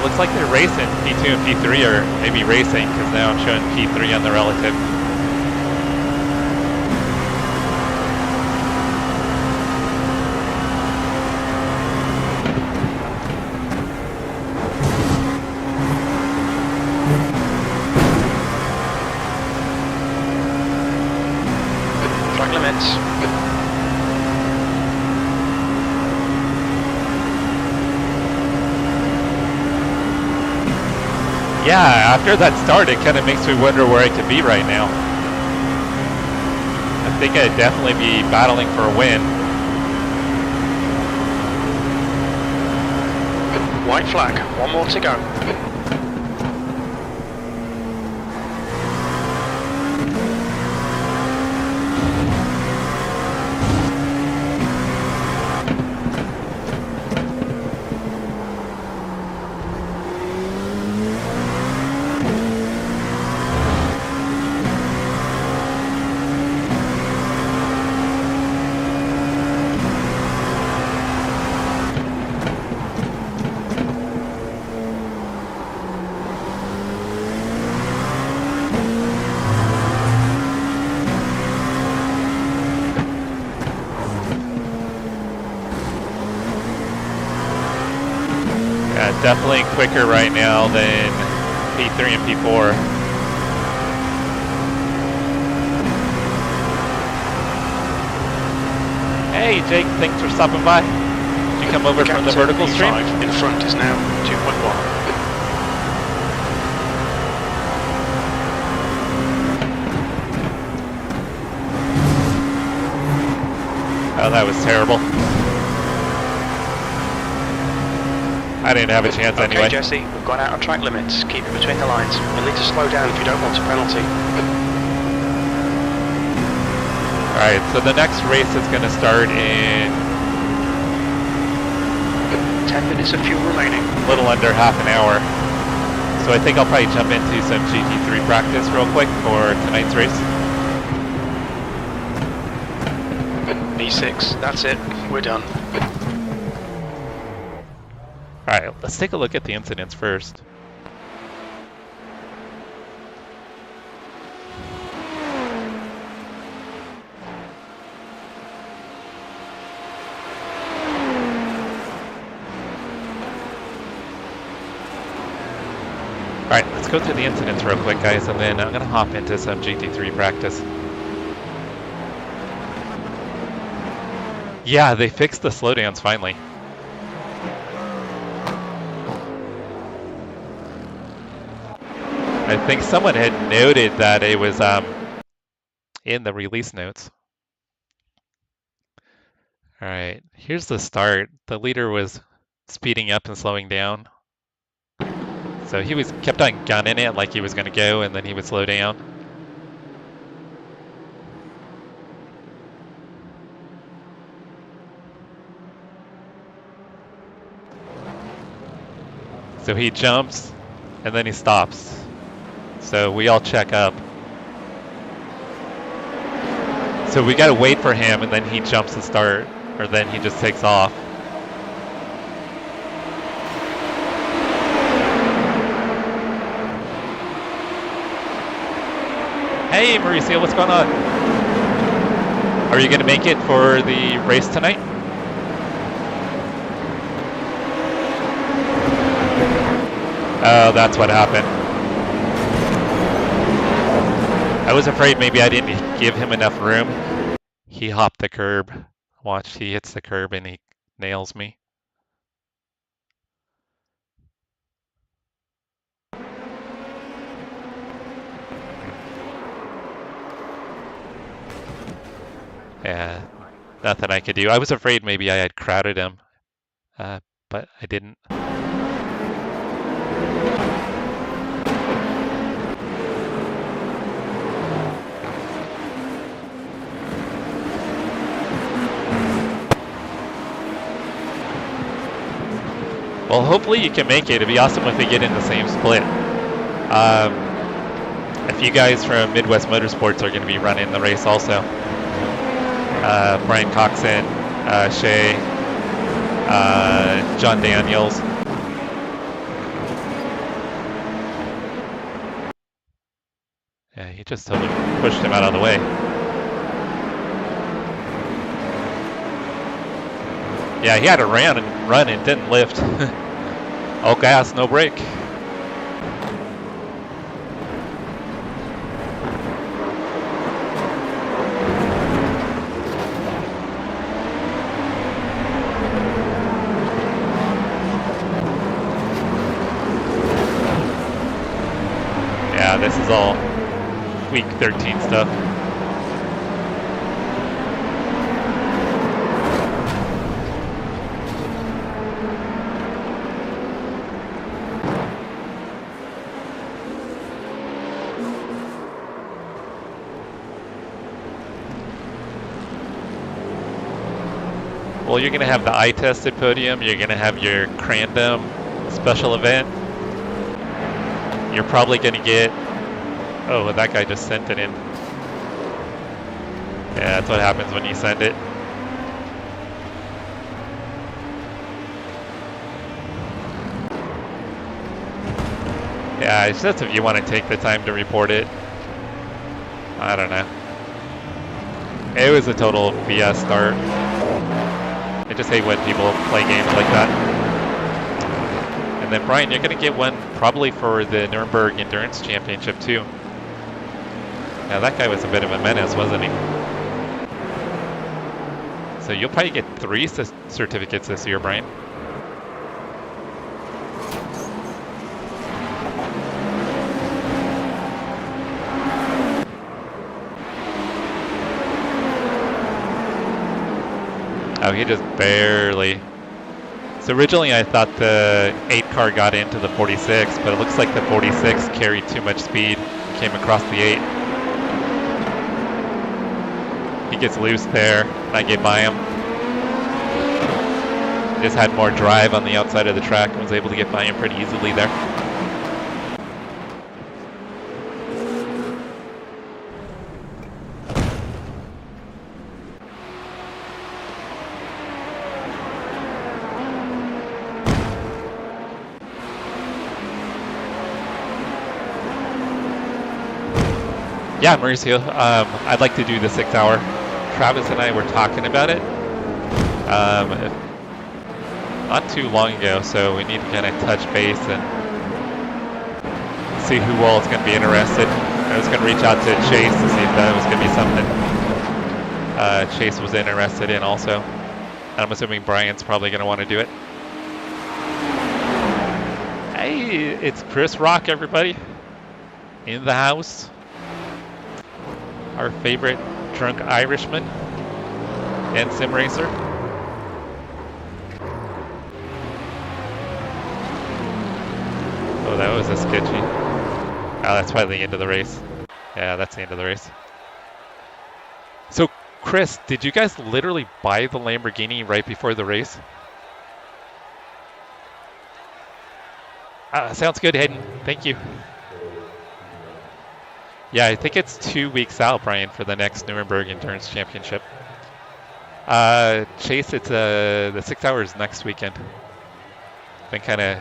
Looks like they're racing. P2 and P3 are maybe racing, because now I'm showing P3 on the relative. Track limits. Yeah, after that start, it kind of makes me wonder where I could be right now. I think I'd definitely be battling for a win. White flag, one more to go. Definitely quicker right now than P3 and P4. Hey Jake, thanks for stopping by. Did you come over from the vertical stream? In front is now 2.1. Oh, that was terrible. I didn't have a chance anyway. Okay, Jesse, we've gone out of track limits. Keep it between the lines. You'll need to slow down if you don't want a penalty. Alright, so the next race is going to start in 10 minutes of fuel remaining. a little under half an hour. So I think I'll probably jump into some GT3 practice real quick for tonight's race. B6, that's it. We're done. Alright, let's take a look at the incidents first. Alright, let's go through the incidents real quick, guys, and then I'm going to hop into some GT3 practice. Yeah, they fixed the slowdowns finally. I think someone had noted that it was in the release notes. All right, here's the start. The leader was speeding up and slowing down. So he kept on gunning it like he was going to go, and then he would slow down. So he jumps, and then he stops. So we all check up. So we gotta wait for him, and then he jumps to start, or then he just takes off. Hey Mauricio, what's going on? Are you gonna make it for the race tonight? Oh, that's what happened. I was afraid maybe I didn't give him enough room. He hopped the curb. Watch, he hits the curb and he nails me. Yeah, nothing I could do. I was afraid maybe I had crowded him, but I didn't. Well, hopefully you can make it. It'd be awesome if we get in the same split. A few guys from Midwest Motorsports are going to be running the race also. Brian Coxon, Shay, John Daniels. Yeah, he just totally pushed him out of the way. Yeah, he had to run and didn't lift. All gas, no brake. Yeah, this is all week 13 stuff. Well, you're going to have the eye-tested podium. You're going to have your Crandom special event. You're probably going to get... Oh, that guy just sent it in. Yeah, that's what happens when you send it. Yeah, it's just if you want to take the time to report it. I don't know. It was a total BS start. I just hate when people play games like that. And then Brian, you're going to get one probably for the Nuremberg Endurance Championship too. Now that guy was a bit of a menace, wasn't he? So you'll probably get 3 certificates this year, Brian. Oh, he just barely. So originally I thought the 8 car got into the 46, but it looks like the 46 carried too much speed, came across the 8. He gets loose there, and I get by him. Just had more drive on the outside of the track and was able to get by him pretty easily there. Yeah, Mauricio, I'd like to do the 6 hour. Travis and I were talking about it not too long ago, so we need to kind of touch base and see who all is going to be interested. I was going to reach out to Chase to see if that was going to be something Chase was interested in also. And I'm assuming Brian's probably going to want to do it. Hey, it's Chris Rock, everybody, in the house. Our favorite drunk Irishman and sim racer. Oh, that was a sketchy. Oh, that's probably the end of the race. Yeah, that's the end of the race. So, Chris, did you guys literally buy the Lamborghini right before the race? Sounds good, Hayden. Thank you. Yeah, I think it's 2 weeks out, Brian, for the next Nuremberg Endurance Championship. Chase, it's the 6 hours next weekend. Been kind of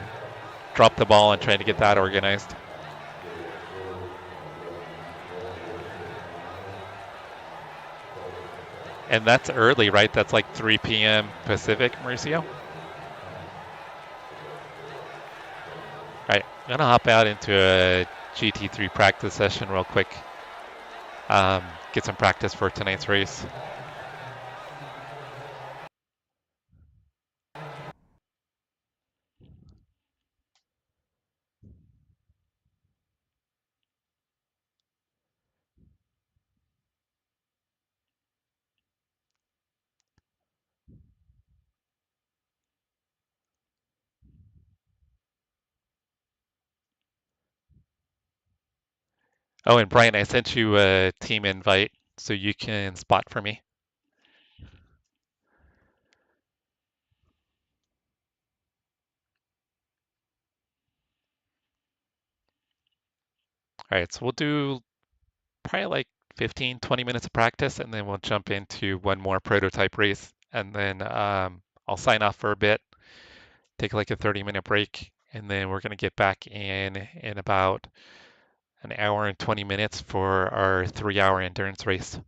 dropped the ball on trying to get that organized. And that's early, right? That's like 3 p.m. Pacific, Mauricio? All right, I'm going to hop out into a GT3 practice session real quick. Get some practice for tonight's race. Oh, and Brian, I sent you a team invite so you can spot for me. All right, so we'll do probably like 15, 20 minutes of practice, and then we'll jump into one more prototype race. And then I'll sign off for a bit, take like a 30-minute break, and then we're going to get back in about an hour and 20 minutes for our 3-hour endurance race.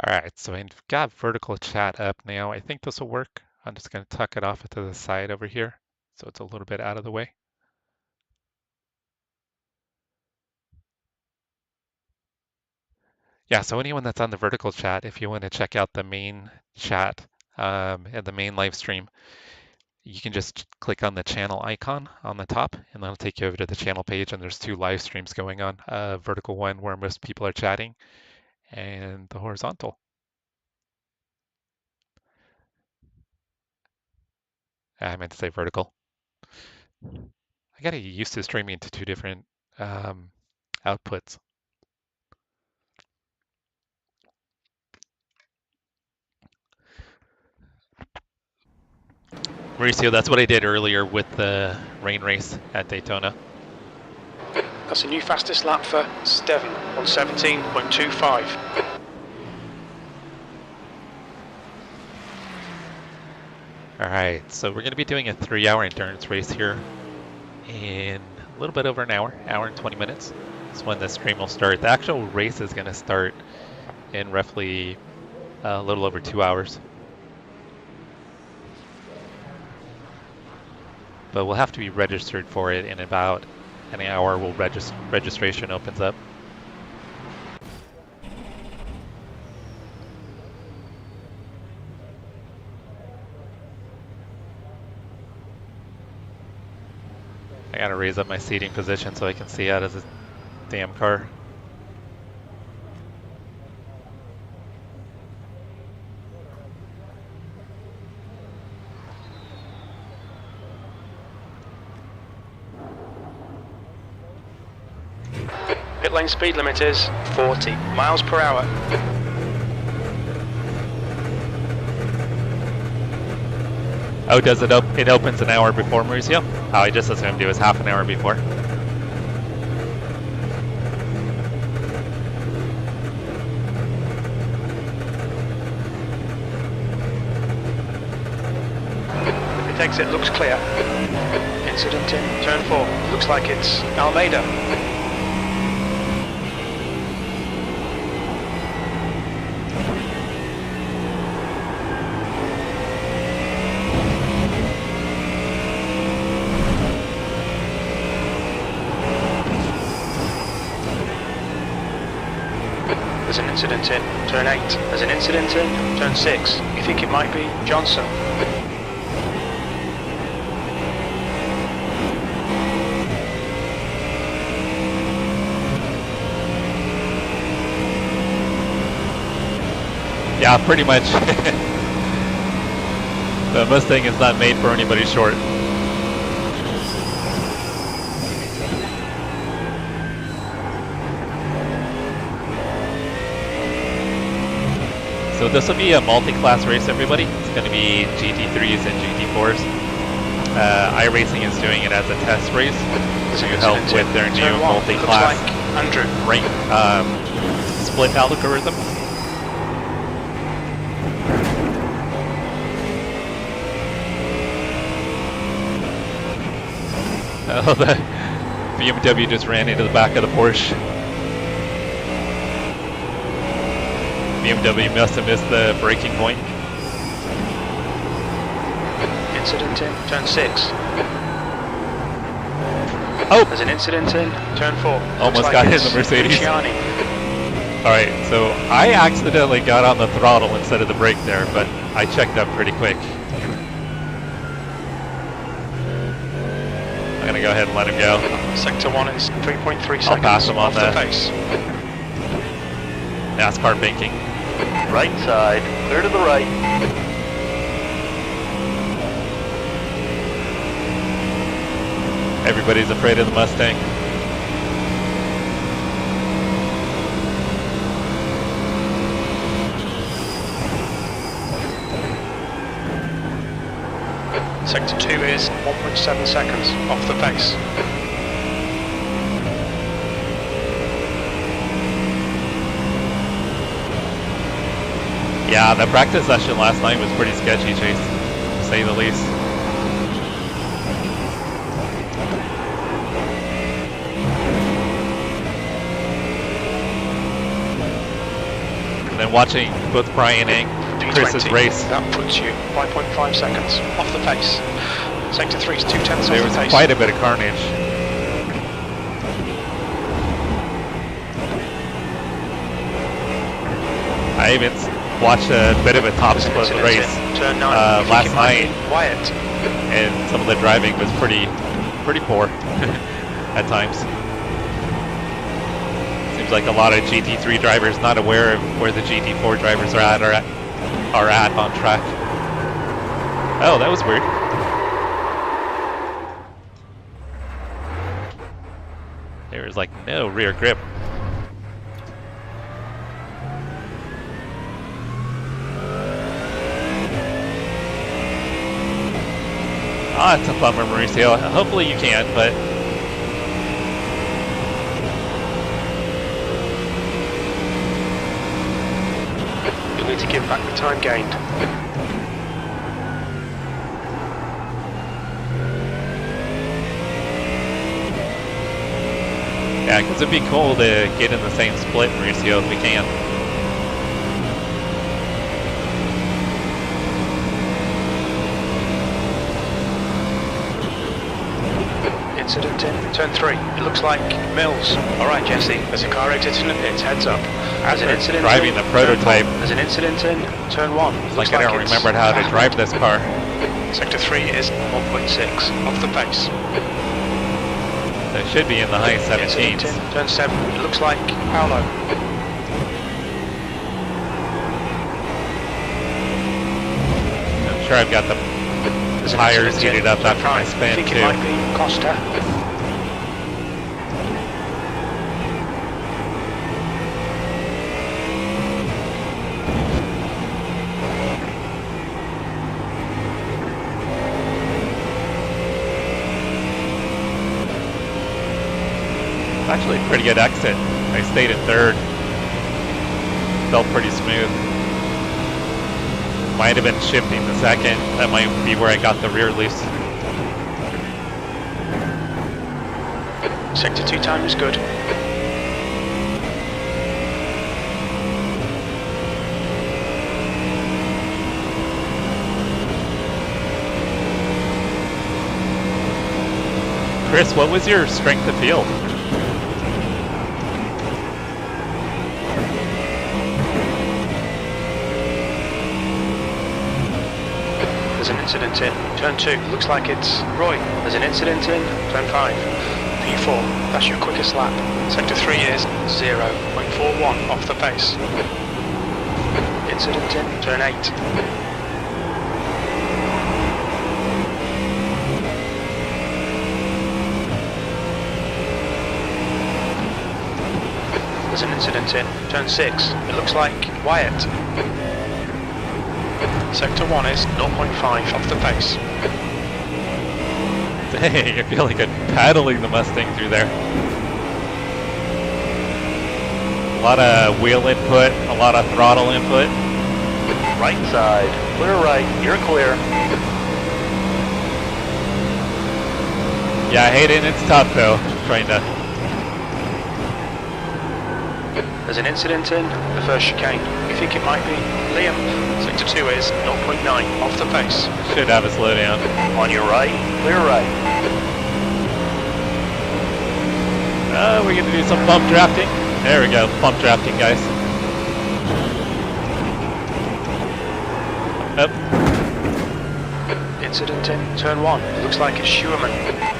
All right, so I've got vertical chat up now. I think this will work. I'm just going to tuck it off to the side over here so it's a little bit out of the way. Yeah, so anyone that's on the vertical chat, if you want to check out the main chat and the main live stream, you can just click on the channel icon on the top and that'll take you over to the channel page, and there's 2 live streams going on. Vertical one where most people are chatting, and the horizontal. I meant to say vertical. I gotta get used to streaming to 2 different outputs. Mauricio, that's what I did earlier with the rain race at Daytona. That's a new fastest lap for Steven on 17.25. All right, so we're going to be doing a 3-hour endurance race here in a little bit over an hour and 20 minutes. That's when the stream will start. The actual race is going to start in roughly a little over 2 hours. But we'll have to be registered for it in about an hour. Registration opens up. I gotta raise up my seating position so I can see out of the damn car. Pit lane speed limit is 40 miles per hour. Oh, does it it opens an hour before, Mauricio? Oh, I just assumed it was half an hour before. Pit exit looks clear. Incident in turn 4. Looks like it's Almeida. There's an incident in turn 8. There's an incident in turn 6. You think it might be Johnson? Yeah, pretty much. The Mustang is not made for anybody short. So this will be a multi-class race, everybody. It's going to be GT3s and GT4s. iRacing is doing it as a test race to help with their new multi-class rank split algorithm. Oh, the BMW just ran into the back of the Porsche. BMW must have missed the braking point. Incident in turn 6. Oh! There's an incident in turn 4. Almost got hit in the Mercedes. Alright, so I accidentally got on the throttle instead of the brake there, but I checked up pretty quick. I'm gonna go ahead and let him go. Sector 1 is 3.3 seconds. I'll pass him on off the pace. NASCAR banking. Right side, clear to the right. Everybody's afraid of the Mustang. Sector 2 is 1.7 seconds off the pace. Yeah, the practice session last night was pretty sketchy, Chase, to say the least. And then fun watching both Brian and Chris's P20. race. That puts you 5.5 seconds off the pace. Sector 3 is 2/10 off There the was pace. quite a bit of carnage. I even watched a bit of a top split race Turn 9. last night, Wyatt. and some of the driving was pretty poor at times. Seems like a lot of GT3 drivers not aware of where the GT4 drivers are at on track. Oh, that was weird. There was like no rear grip. Ah, it's a bummer, Mauricio. Hopefully you can, but You'll need to give back the time gained. yeah, because it'd be cool to get in the same split, Mauricio, if we can. Incident in turn 3. It looks like Mills. Alright, Jesse. There's a car exiting the pits. Heads up. There's an incident Driving in the prototype. turn 4. There's an incident in turn 1. It's like I don't remember how to drive this car. Sector 3 is 1.6 off the pace. It should be in the high 17s. Incident in turn 7. It looks like Paolo. I'm sure I've got the There's an tires incident in heated up turn after my 5. spin I think too. it might be Costa. Actually a pretty good exit. I stayed in third. Felt pretty smooth. Might have been shifting the second. That might be where I got the rear loose. Sector 2 time is good. Chris, what was your strength of field? There's an incident in turn 2. Looks like it's Roy. There's an incident in turn 5. P4. That's your quickest lap. Sector 3 is 0.41 off the pace. Incident in turn 8. There's an incident in turn 6. It looks like Wyatt. Sector 1 is 0.5 off the pace. Dang, I feel like I'm paddling the Mustang through there. A lot of wheel input, a lot of throttle input. Right side. Clear right. You're clear. Yeah, Hayden, it's tough though, trying to... There's an incident in the first chicane. You think it might be Liam. Sector 2 is 0.9 off the pace. Should have a slowdown. On your right. Clear right. We're gonna do some bump drafting. There we go, bump drafting, guys. Up. Incident in turn 1. It looks like it's Schumann.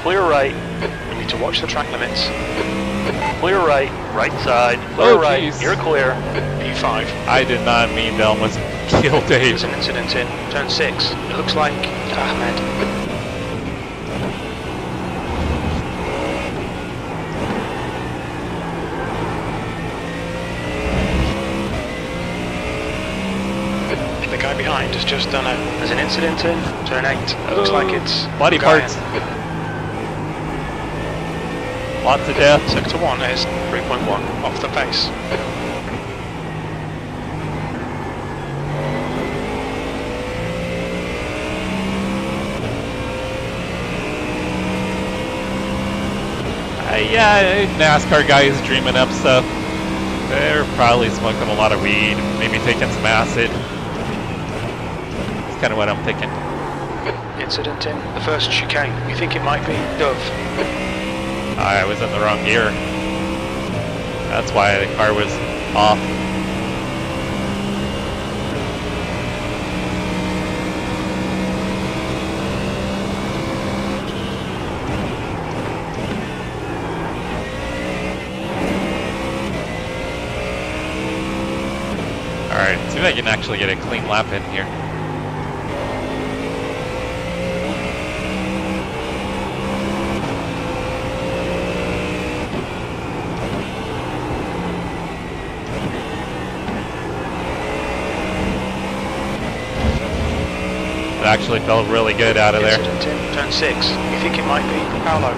Clear right. We need to watch the track limits. Clear right. Right side. Clear Oh, right. geez. You're clear. P5. I did not mean to almost kill Dave. There's an incident in turn 6. It looks like Ahmed. The guy behind has just done a... There's an incident in turn 8. It looks like it's... Body Guyan. parts. Lots of death. Sector 1 is 3.1 off the pace. Yeah, NASCAR guy is dreaming up stuff. There they're probably smoking a lot of weed, maybe taking some acid. That's kind of what I'm thinking. Incident in the first chicane. You think it might be Dove? I was in the wrong gear. That's why the car was off. Alright, see if I can actually get a clean lap in here. It actually felt really good out of there. Incident in turn 6. You think it might be Paolo?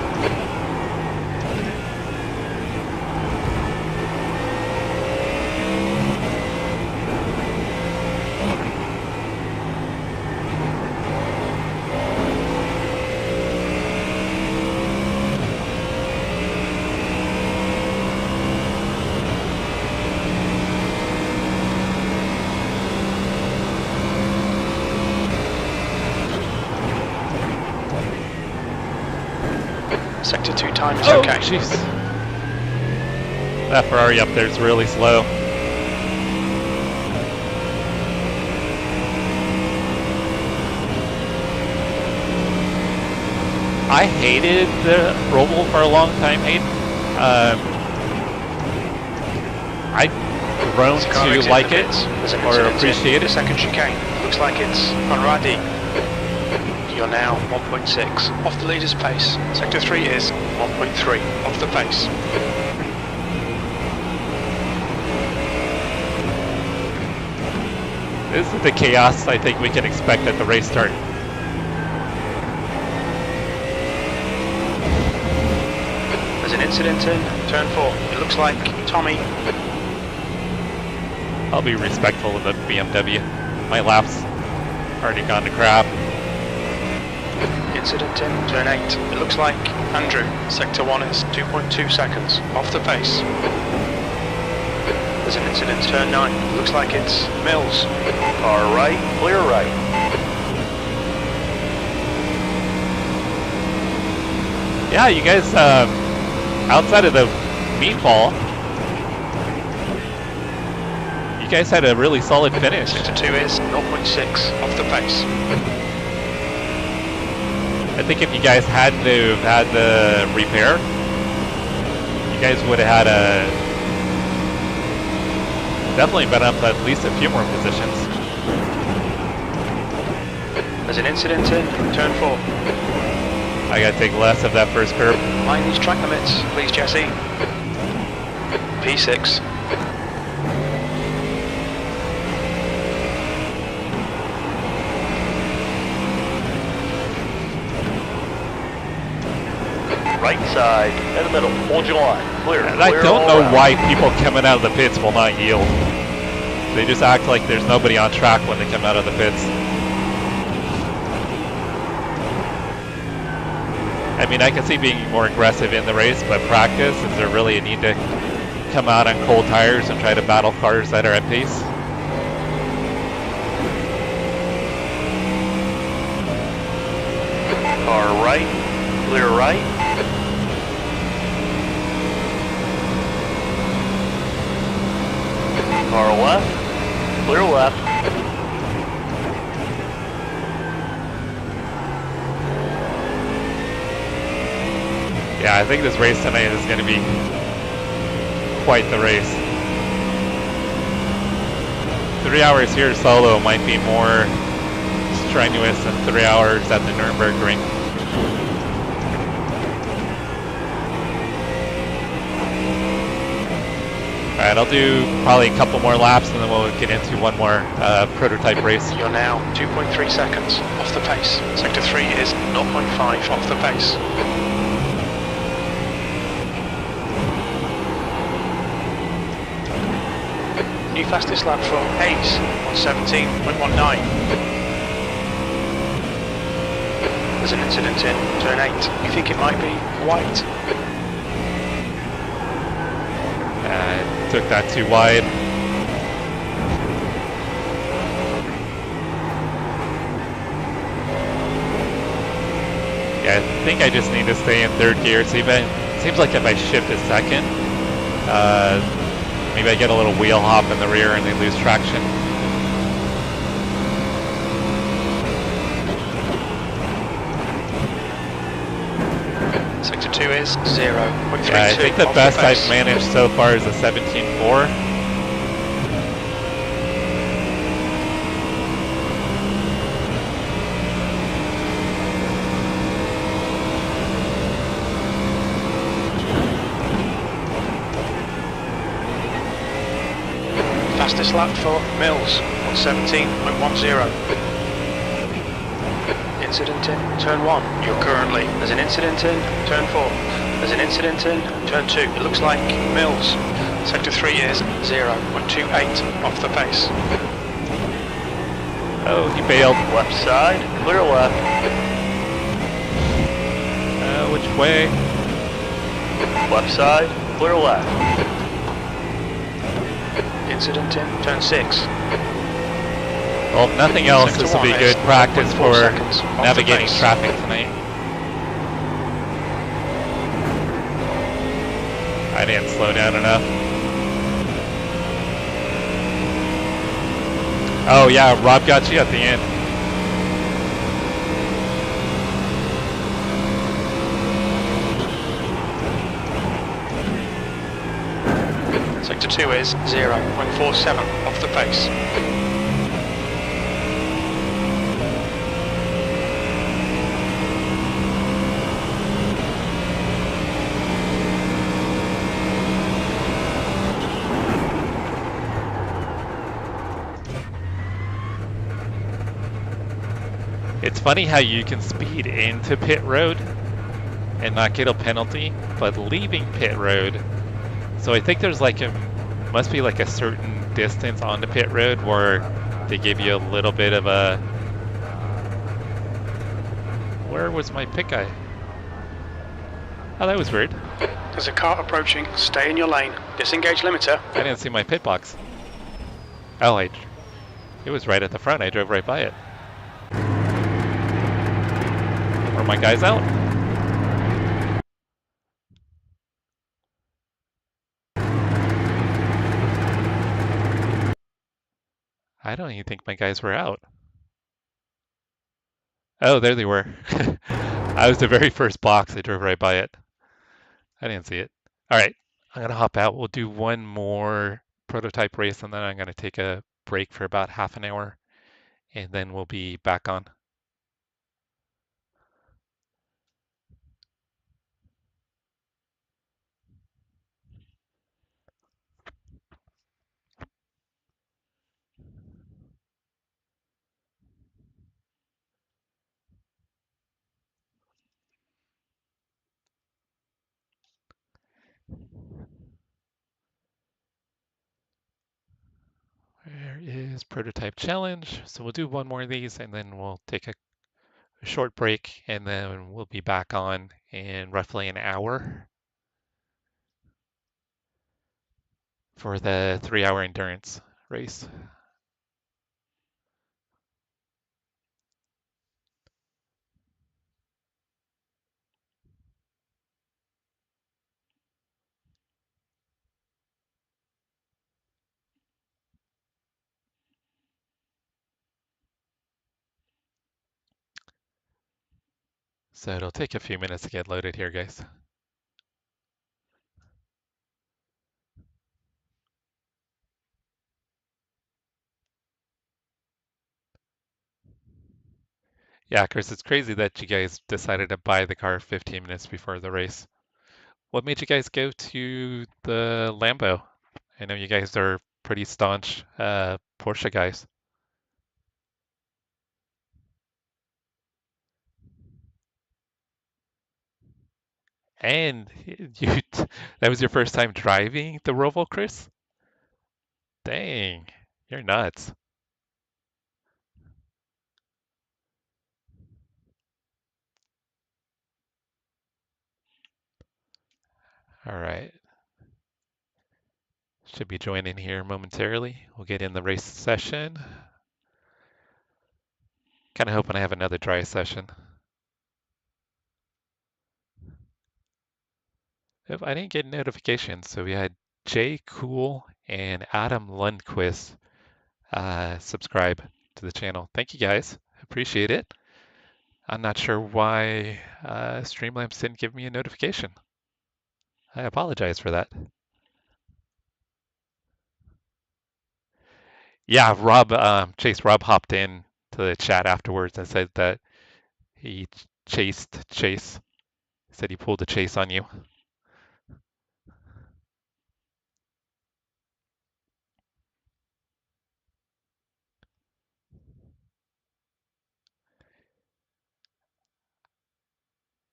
Sector 2 time is okay. Jeez. That Ferrari up there is really slow. I hated the Roval for a long time, Hayden. I've grown to like it or appreciate it. Second chicane. Looks like it's Conradi. You're now 1.6 off the leader's pace. Sector 3 is 1.3 off the pace. This is the chaos I think we can expect at the race start. There's an incident in turn 4. It looks like Tommy. I'll be respectful of the BMW. My lap's already gone to crap. Incident in turn 8. It looks like Andrew. Sector 1 is 2.2 seconds off the pace. There's an incident in turn 9. It looks like it's Mills. Car right, clear right. Yeah, you guys, outside of the meatball, you guys had a really solid finish. Sector 2 is 0.6 off the pace. I think if you guys hadn't have had the repair, you guys would have had definitely been up at least a few more positions. There's an incident in turn 4. I gotta take less of that first curb. Mind these track limits, please, Jesse. P6. Right side, in the middle, hold your line. Clear, And I clear don't all know around. why people coming out of the pits will not yield. They just act like there's nobody on track when they come out of the pits. I mean, I can see being more aggressive in the race, but practice, is there really a need to come out on cold tires and try to battle cars that are at pace? Car right, clear right. Car left, clear left. Yeah, I think this race tonight is going to be quite the race. 3 hours here solo might be more strenuous than 3 hours at the Nürburgring ring. Alright, I'll do probably a couple more laps and then we'll get into one more prototype race. You're now 2.3 seconds off the pace. Sector 3 is 0.5 off the pace. New fastest lap for Hayes, 117.19. There's an incident in turn 8. You think it might be White? took that too wide. Yeah, I think I just need to stay in third gear. It seems like if I shift a second, maybe I get a little wheel hop in the rear and they lose traction. Sector 2 is 0.32. Yeah, I think the off best base. I've managed so far is a 17.4. Fastest lap for Mills on 17.10. Incident in turn 1. You're currently. There's an incident in turn 4. There's an incident in turn 2. It looks like Mills. Sector 3 is 0.28 off the pace. Oh, he bailed. Left side, clear left. Which way? Left side, clear left. Incident in turn 6. Well, if nothing else, Sector this will be 1 good is practice 1.4 for seconds off the navigating pace. traffic tonight. I didn't slow down enough. Oh yeah, Rob got you at the end. Sector 2 is 0.47 off the pace. It's funny how you can speed into pit road and not get a penalty, but leaving pit road. So I think there's must be like a certain distance on the pit road where they give you a little bit of a. Where was my pit guy? Oh, that was weird. There's a car approaching. Stay in your lane. Disengage limiter. I didn't see my pit box. Oh, it was right at the front. I drove right by it. Are my guys out? I don't even think my guys were out. Oh, there they were. I was the very first box. I drove right by it. I didn't see it. All right, I'm gonna hop out. We'll do one more prototype race and then I'm gonna take a break for about half an hour and then we'll be back on. Where is prototype challenge? So we'll do one more of these and then we'll take a short break and then we'll be back on in roughly an hour for the 3-hour endurance race. So it'll take a few minutes to get loaded here, guys. Yeah, Chris, it's crazy that you guys decided to buy the car 15 minutes before the race. What made you guys go to the Lambo? I know you guys are pretty staunch Porsche guys. And that was your first time driving the Roval, Chris? Dang, you're nuts. All right. Should be joining here momentarily. We'll get in the race session. Kind of hoping I have another dry session. If I didn't get notifications, so we had Jay Cool and Adam Lundquist subscribe to the channel. Thank you guys. Appreciate it. I'm not sure why Streamlabs didn't give me a notification. I apologize for that. Yeah, Rob hopped in to the chat afterwards and said that he chased Chase. He said he pulled a chase on you.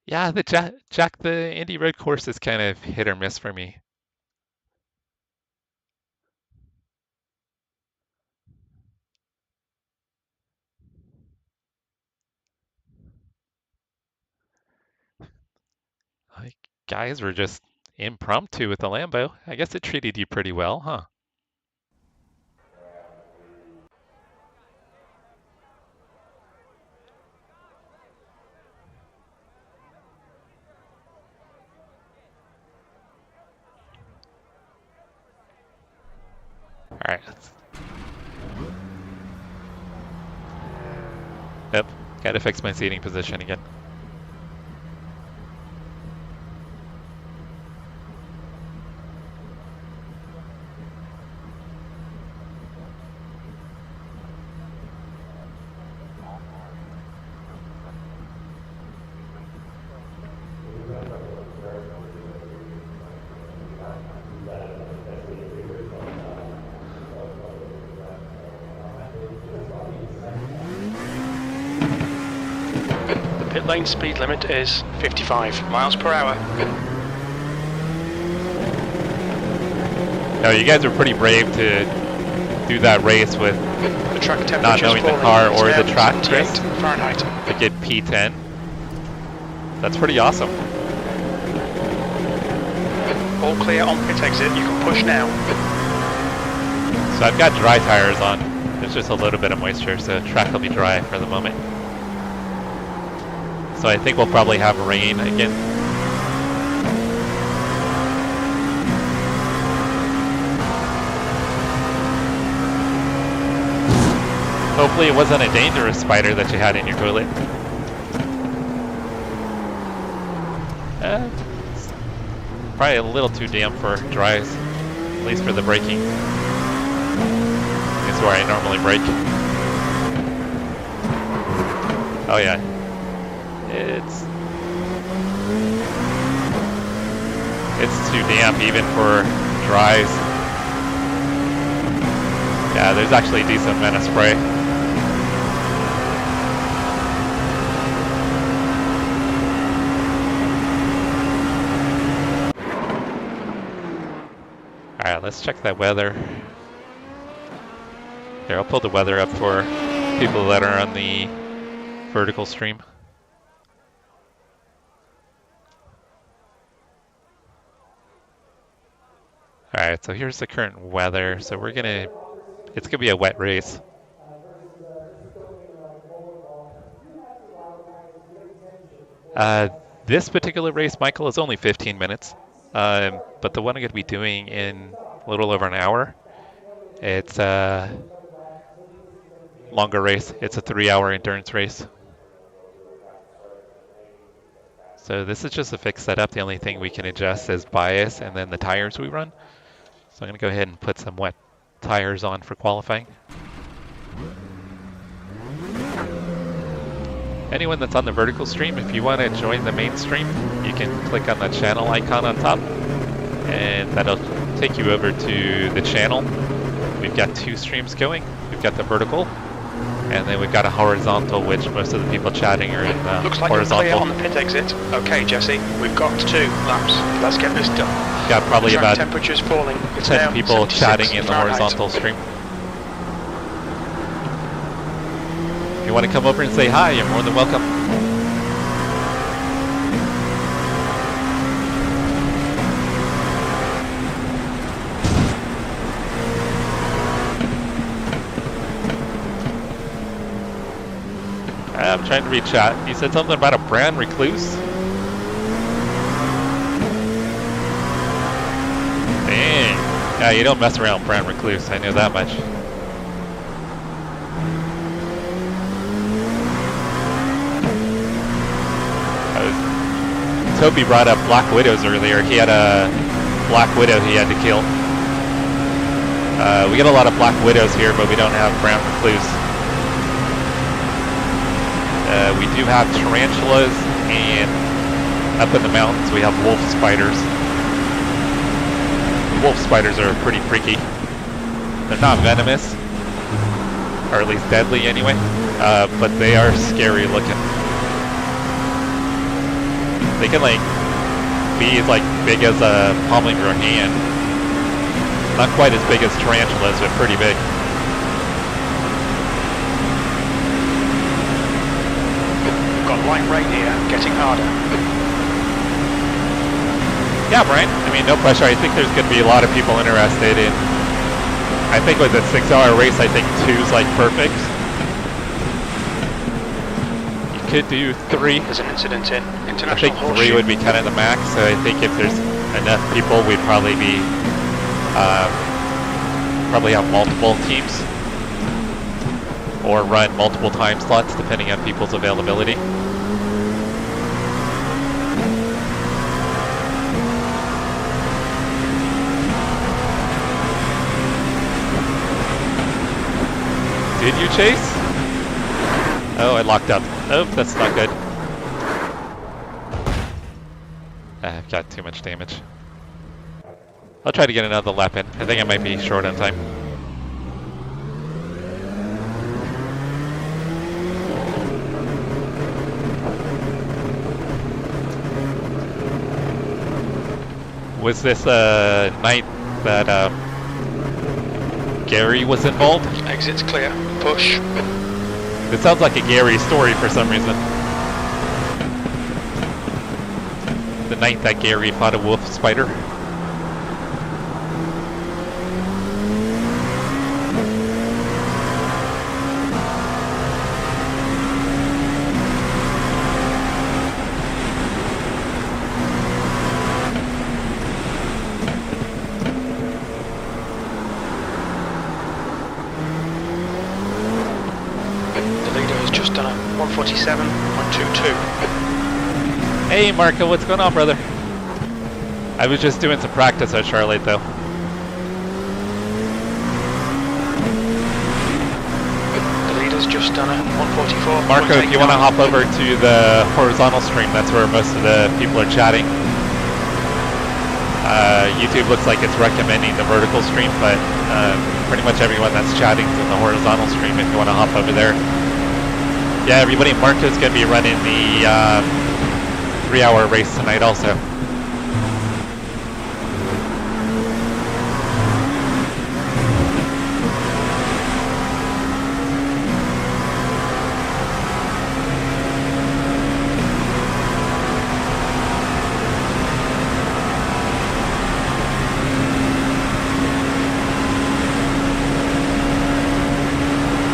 Yeah, the Indy Road course is kind of hit or miss for me. Like, guys were just impromptu with the Lambo. I guess it treated you pretty well, huh? All right. Yep, gotta fix my seating position again. Pit lane speed limit is 55 miles per hour. No, you guys are pretty brave to do that race with The track temperature not knowing the car or the track, Chris, Fahrenheit. to get P10. That's pretty awesome. All clear on pit exit, you can push now. So I've got dry tires on. There's just a little bit of moisture, so track will be dry for the moment. So I think we'll probably have rain again. Hopefully it wasn't a dangerous spider that you had in your toilet. It's probably a little too damp for dries, at least for the braking. It's where I normally brake. Oh yeah. It's too damp even for dries. Yeah, there's actually a decent amount of spray. Alright, let's check that weather. Here, I'll pull the weather up for people that are on the vertical stream. Alright, so here's the current weather. So it's gonna be a wet race. This particular race, Michael, is only 15 minutes. But the one I'm gonna be doing in a little over an hour, it's a longer race. It's a 3-hour endurance race. So this is just a fixed setup. The only thing we can adjust is bias and then the tires we run. So I'm going to go ahead and put some wet tires on for qualifying. Anyone that's on the vertical stream, if you want to join the main stream, you can click on the channel icon on top, and that'll take you over to the channel. We've got 2 streams going. We've got the vertical, and then we've got a horizontal, which most of the people chatting are in the Looks like horizontal. you're clear on the pit exit. Okay, Jesse, we've got 2 laps. Let's get this done. Got probably Track about temperature's falling. It's 10 now people 76 chatting in the Fahrenheit. horizontal stream. If you want to come over and say hi, you're more than welcome. I'm trying to read chat. You said something about a brand recluse? Dang. Yeah, you don't mess around with brand recluse. I know that much. Toby brought up Black Widows earlier. He had a Black Widow he had to kill. We get a lot of Black Widows here, but we don't have brown recluse. We do have tarantulas, and up in the mountains we have wolf spiders. Wolf spiders are pretty freaky. They're not venomous, or at least deadly anyway, but they are scary looking. They can like be like big as a palm of your hand. Not quite as big as tarantulas, but pretty big. We've got light rain here, getting harder. Yeah, Brian. I mean, no pressure. I think there's going to be a lot of people interested in. I think with a 6-hour race, I think 2's like perfect. Could do 3. There's an incident in I International think 3 would be kind of the max. So I think if there's enough people, we'd probably be probably have multiple teams or run multiple time slots depending on people's availability. Did you chase? Oh, I locked up. Oh, that's not good. I've got too much damage. I'll try to get another lap in. I think I might be short on time. Was this a night that Gary was involved? Exit's clear. Push. It sounds like a Gary story for some reason. The night that Gary fought a wolf spider. The leader has just done a 147.22. Hey Marco, what's going on, brother? I was just doing some practice at Charlotte though. The leader's just done a 144. Marco, if you want to hop over to the horizontal stream, that's where most of the people are chatting. YouTube looks like it's recommending the vertical stream, but pretty much everyone that's chatting is in the horizontal stream if you want to hop over there. Yeah, everybody, Marco's going to be running the 3-hour race tonight also.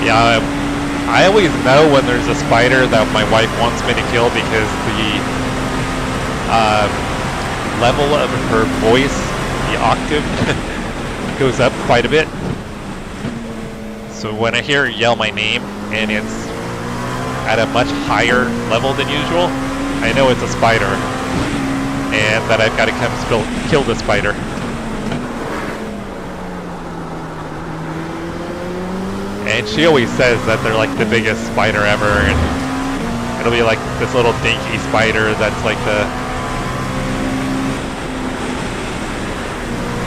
Yeah, I always know when there's a spider that my wife wants me to kill because the level of her voice, the octave, goes up quite a bit. So when I hear her yell my name and it's at a much higher level than usual, I know it's a spider and that I've got to come kill the spider. And she always says that they're like the biggest spider ever, and it'll be like this little dinky spider that's like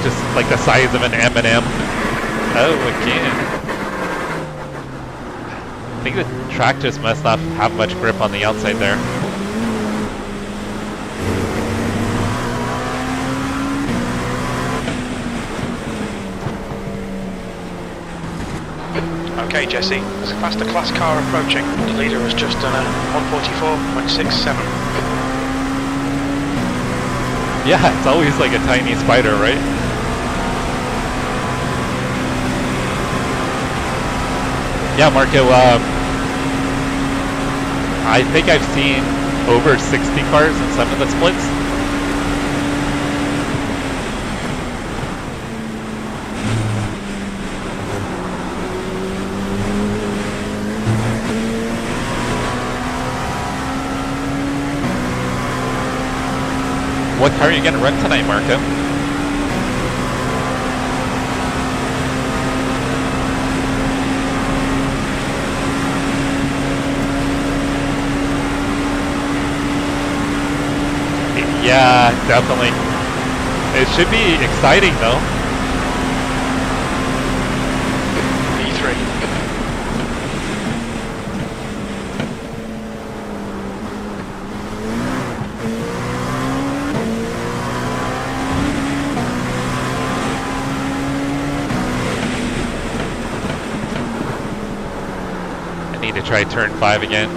just like the size of an M&M. Oh, again. I think the track just must not have much grip on the outside there. Okay, Jesse, there's a faster class car approaching. The leader has just done a 144.67. Yeah, it's always like a tiny spider, right? Yeah, Marco, I think I've seen over 60 cars in some of the splits. What car are you going to run tonight, Marco? Yeah, definitely. It should be exciting, though. P3. I need to try turn 5 again.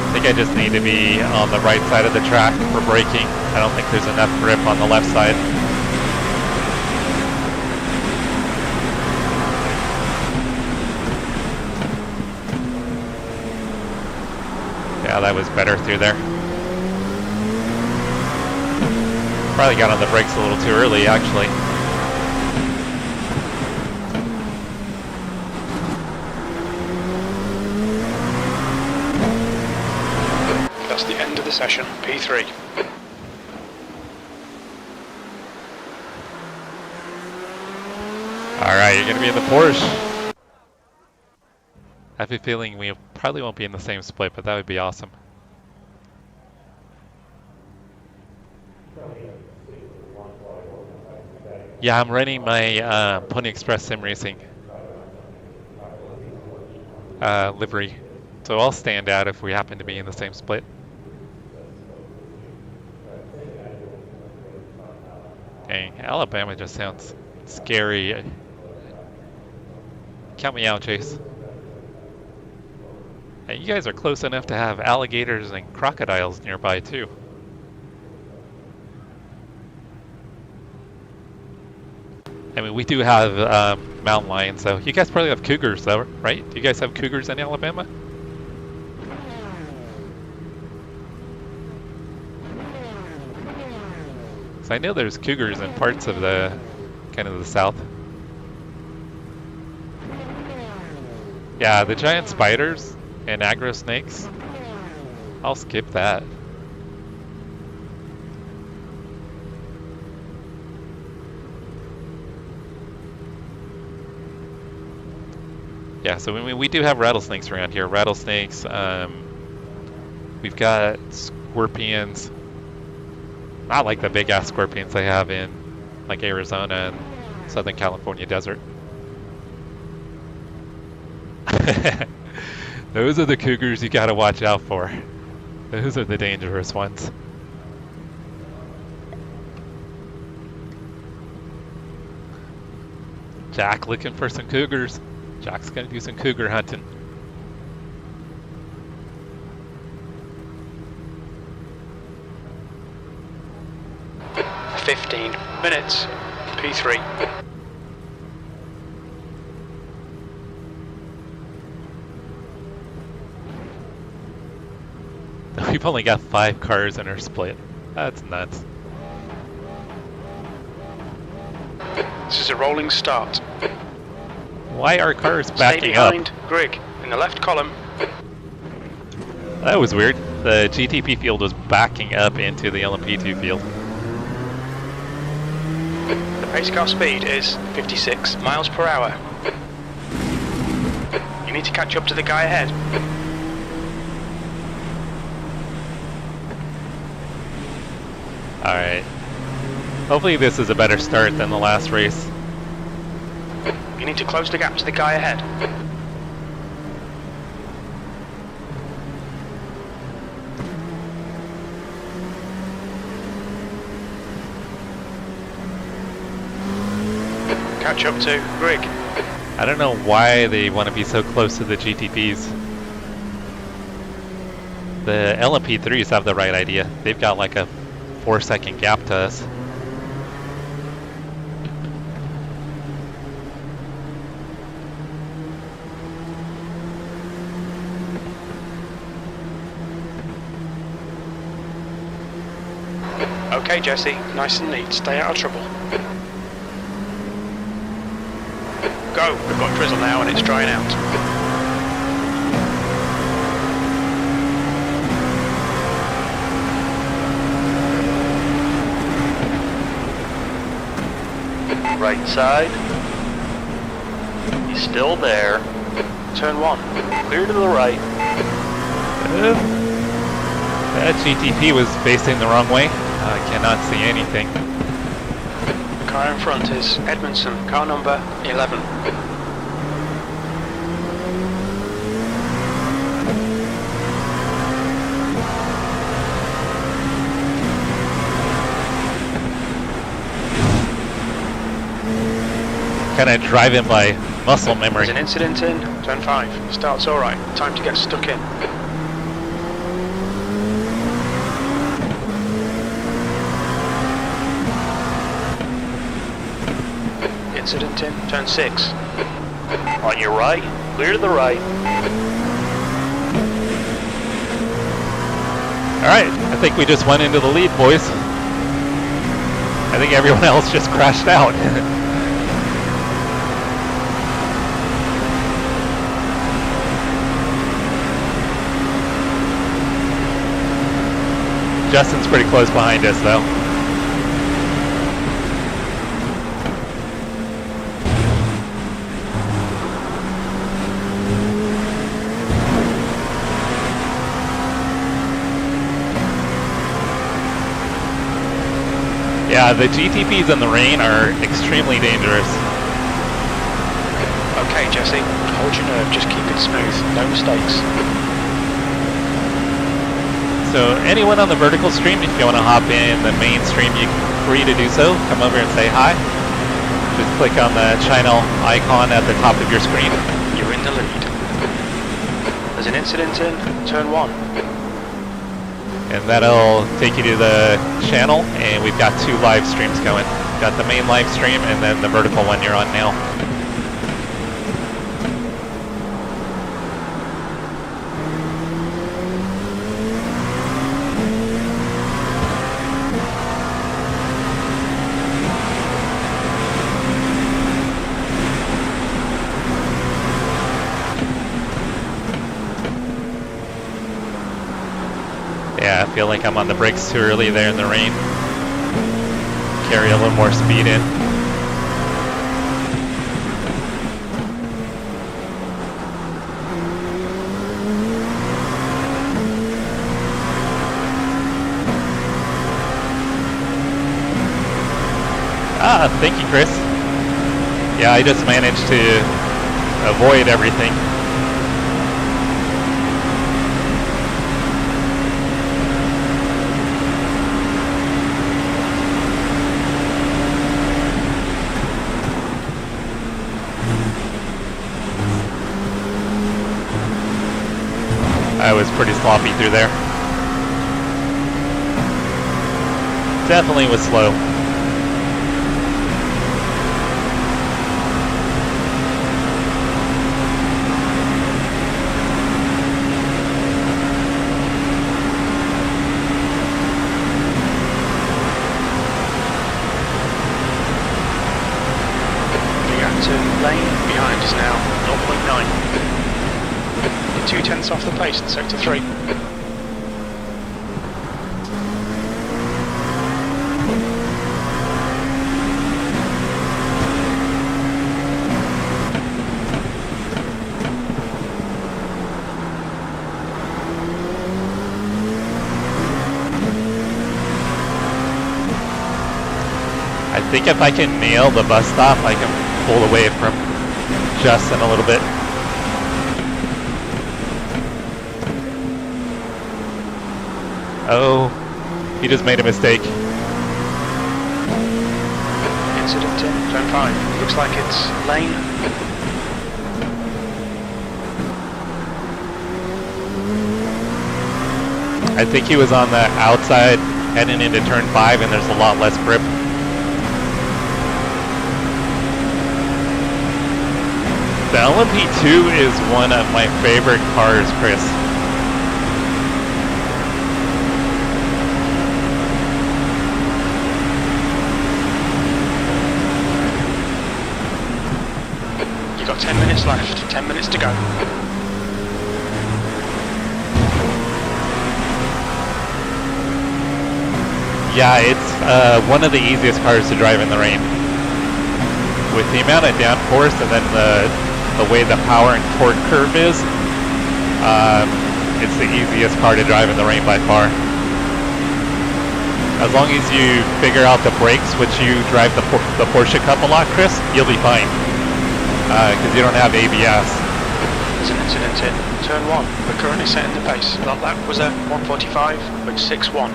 I think I just need to be on the right side of the track for braking. I don't think there's enough grip on the left side. Yeah, that was better through there. Probably got on the brakes a little too early, actually. That's the end of the session, P3. Alright, you're gonna be in the Porsche. I have a feeling we probably won't be in the same split, but that would be awesome. Yeah, I'm running my Pony Express Sim Racing livery, so I'll stand out if we happen to be in the same split. Dang, Alabama just sounds scary. Count me out, Chase. Hey, you guys are close enough to have alligators and crocodiles nearby, too. I mean, we do have mountain lions, though. You guys probably have cougars, though, right? Do you guys have cougars in Alabama? So I know there's cougars in parts of the, kind of the south. Yeah, the giant spiders and aggro snakes, I'll skip that. Yeah, so we do have rattlesnakes around here. Rattlesnakes, we've got scorpions. Not like the big ass scorpions they have in like Arizona and Southern California desert. Those are the cougars you gotta watch out for. Those are the dangerous ones. Jack looking for some cougars. Jack's gonna do some cougar hunting. "15 minutes, P3. We've only got 5 cars in our split. That's nuts. This is a rolling start. Why are cars Stay backing up? behind Grigg in the left column. That was weird. The GTP field was backing up into the LMP2 field. The pace car speed is 56 miles per hour. You need to catch up to the guy ahead. Alright. Hopefully this is a better start than the last race. You need to close the gap to the guy ahead. Catch up to Grigg. I don't know why they want to be so close to the GTPs. The LMP3s have the right idea. They've got like a 4-second gap to us. Okay, Jesse, nice and neat. Stay out of trouble. Go! We've got drizzle now and it's drying out. Right side. He's still there. Turn 1. Clear to the right. That GTP was facing the wrong way. I cannot see anything. Car in front is Edmondson, car number 11. Kind of driving by muscle memory. There's an incident in, turn 5. Starts alright, time to get stuck in. Incident in, turn 6. On your right. Clear to the right. Alright, I think we just went into the lead, boys. I think everyone else just crashed out. Justin's pretty close behind us, though. Yeah, the GTPs in the rain are extremely dangerous. Okay, Jesse, hold your nerve, just keep it smooth, no mistakes. So anyone on the vertical stream, if you want to hop in the main stream, you're free to do so. Come over and say hi. Just click on the channel icon at the top of your screen. You're in the lead. There's an incident in, turn 1. And that'll take you to the channel, and we've got 2 live streams going. Got the main live stream and then the vertical one you're on now. Yeah, I feel like I'm on the brakes too early there in the rain. Carry a little more speed in. Ah, thank you, Chris. Yeah, I just managed to avoid everything. I was pretty sloppy through there. Definitely was slow. The active lane behind is now 0.9. 2/10 off the pace in sector 3. I think if I can nail the bus stop, I can pull away from Justin a little bit. Oh, he just made a mistake. Incident in, turn 5. Looks like it's lane. I think he was on the outside heading into turn 5 and there's a lot less grip. The LMP2 is one of my favorite cars, Chris. minutes left, 10 minutes to go. Yeah, it's one of the easiest cars to drive in the rain. With the amount of downforce and then the way the power and torque curve is, it's the easiest car to drive in the rain by far. As long as you figure out the brakes, which you drive the Porsche Cup a lot, Chris, you'll be fine. Because you don't have ABS. There's an incident in turn 1. We're currently setting the pace. That lap was a 1:45.61.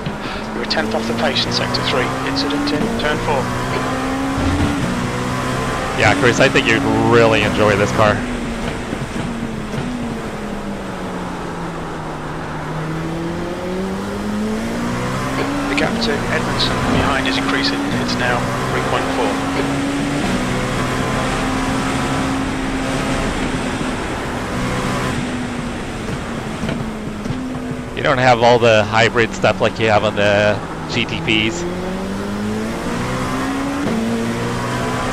We were 10th off the pace in sector 3. Incident in turn 4. Yeah, Chris, I think you'd really enjoy this car. The gap to Edmondson behind is increasing. It's now 3.4. You don't have all the hybrid stuff like you have on the GTPs.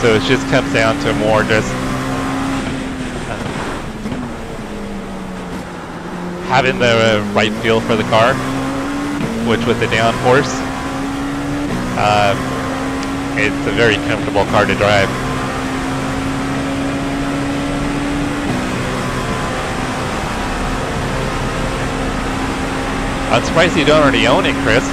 So it just comes down to more just having the right feel for the car, which with the downforce, it's a very comfortable car to drive. I'm surprised you don't already own it, Chris.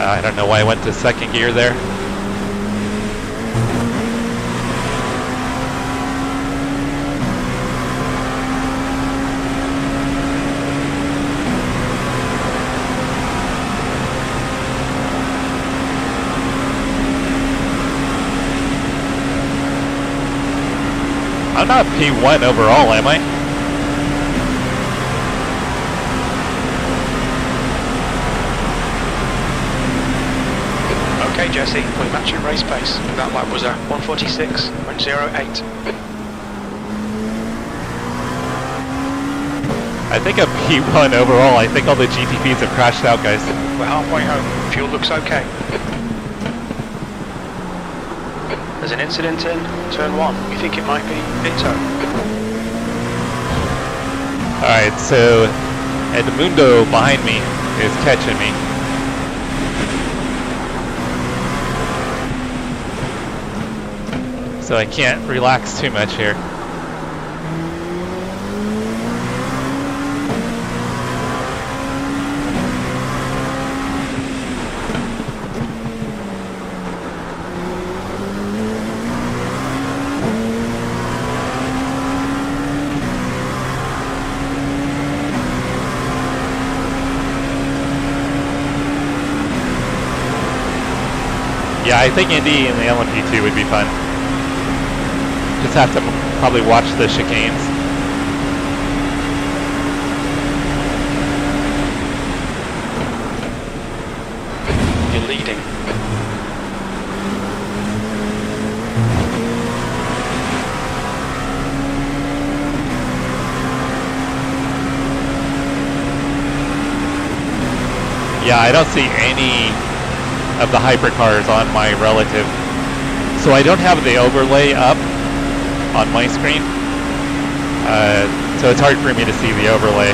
I don't know why I went to second gear there. I'm not P1 overall, am I? Okay, Jesse, we're matching race pace. That lap was a 1:46.08. I think I'm P1 overall. I think all the GTPs have crashed out, guys. We're halfway home. Fuel looks okay. There's an incident in turn 1. We think it might be Pinto. Alright, so Edmundo behind me is catching me. So I can't relax too much here. Yeah, I think Indy and the LMP2 would be fun. Just have to probably watch the chicanes. You're leading. Yeah, I don't see any of the hypercars on my relative. So I don't have the overlay up on my screen. So it's hard for me to see the overlay.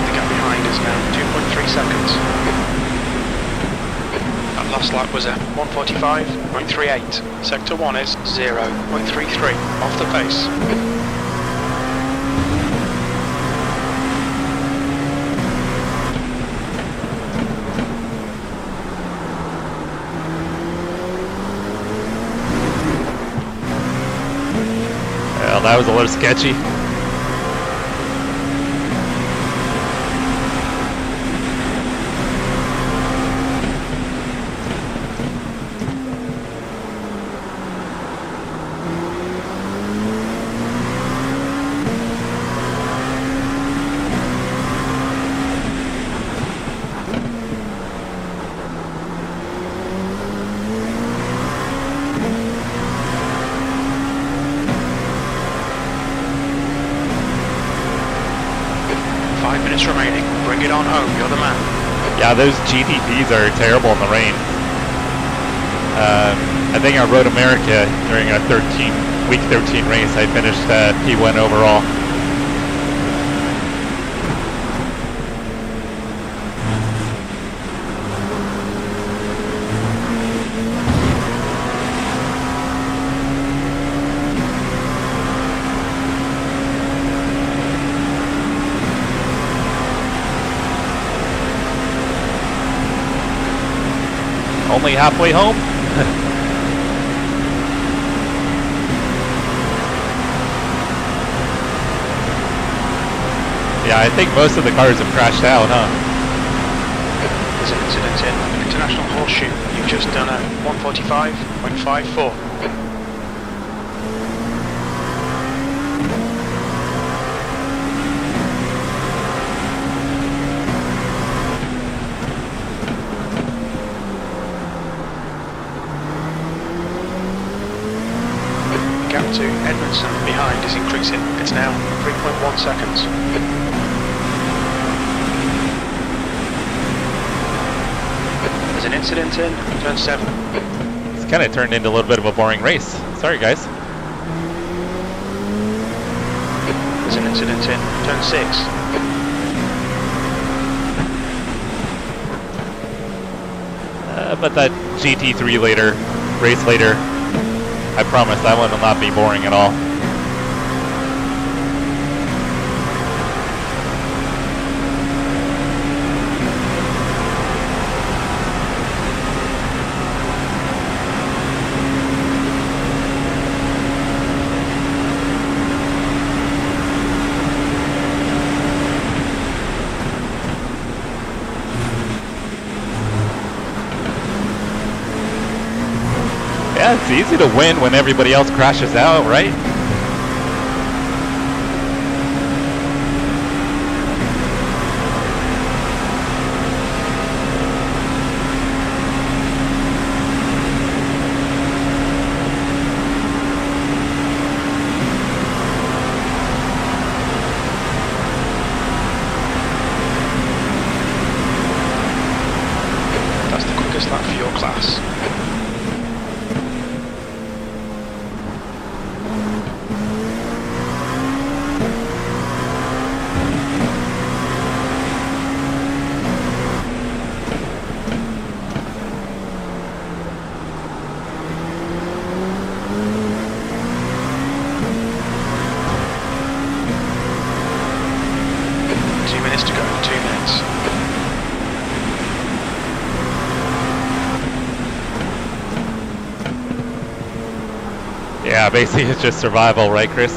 The gap behind is now 2.3 seconds. That last lap was a 1:45.38. Sector 1 is 0.33 off the pace. Well, that was a little sketchy. minutes remaining. Bring it on home, you're the man. Yeah, those GTPs are terrible in the rain. I think on Road America during a week 13 race, I finished P1 overall. Only halfway home? Yeah, I think most of the cars have crashed out, huh? There's an incident in International Horseshoe. You've just done a 145.54. Gap to Edmondson behind is increasing. It's now 3.1 seconds. There's an incident in turn 7. It's kind of turned into a little bit of a boring race. Sorry, guys. There's an incident in turn 6. But that GT3 race later, I promise that one will not be boring at all. Yeah, it's easy to win when everybody else crashes out, right? That's the quickest lap for your class. To go in 2 minutes. Yeah, basically it's just survival, right, Chris?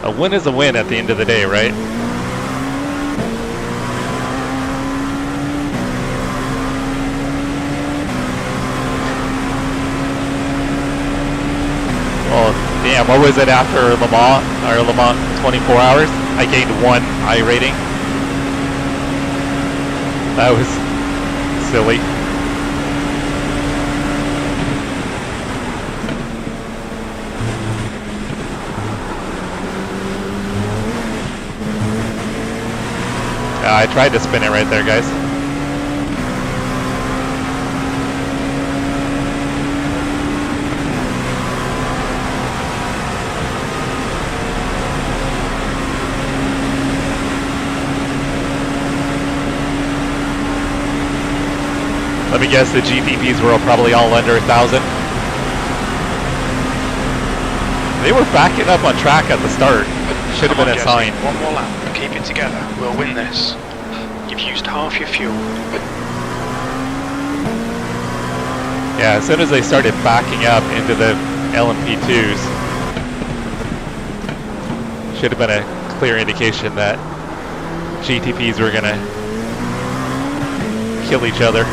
A win is a win at the end of the day, right? Well, damn, what was it after Le Mans 24 hours? I gained 1 iRating. That was silly. I tried to spin it right there, guys. Let me guess, the GTPs were probably all under 1,000. They were backing up on track at the start. Should have been a sign. One more lap. Keep it together. We'll win this. You've used half your fuel. Yeah, as soon as they started backing up into the LMP2s, should have been a clear indication that GTPs were going to kill each other.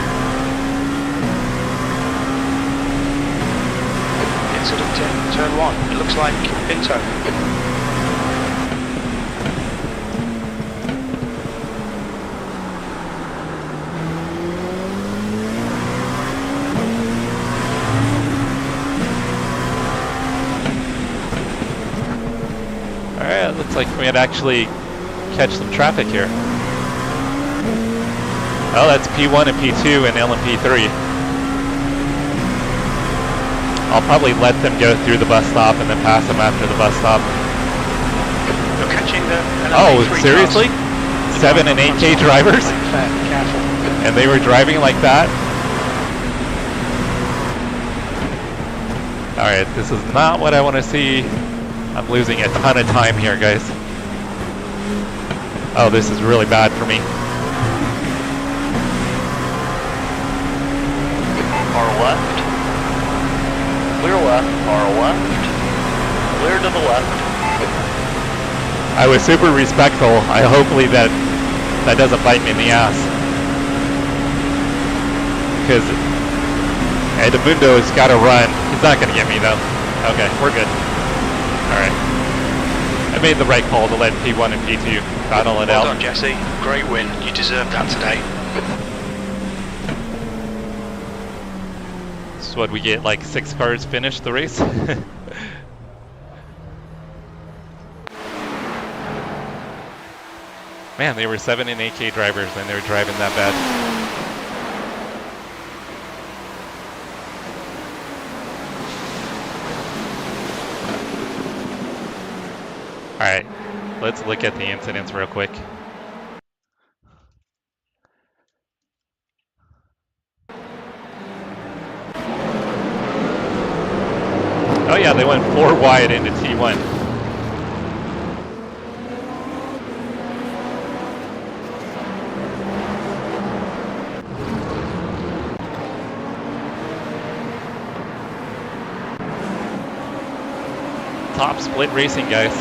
Incident in turn 1. It looks like Pinto. looks like we might actually catch some traffic here. Oh, that's P1 and P2 and LMP3. I'll probably let them go through the bus stop and then pass them after the bus stop. You're catching the Oh, LMP3 seriously? cars. 7 and 8K drivers? Fair, careful. And they were driving like that? Alright, this is not what I want to see. I'm losing a ton of time here, guys. Oh, this is really bad for me. Far left. Clear left. Far left. Clear to the left. I was super respectful. Hopefully that doesn't bite me in the ass. Because Edmundo's got to run. He's not going to get me though. Okay, we're good. Alright. I made the right call to let P1 and P2 battle it out. Well done, Jesse. Great win. You deserved that today. So what, we get like 6 cars finish the race? Man, they were 7 and 8K drivers and they were driving that bad. Alright, let's look at the incidents real quick. Oh yeah, they went 4 wide into T1. Top split racing, guys.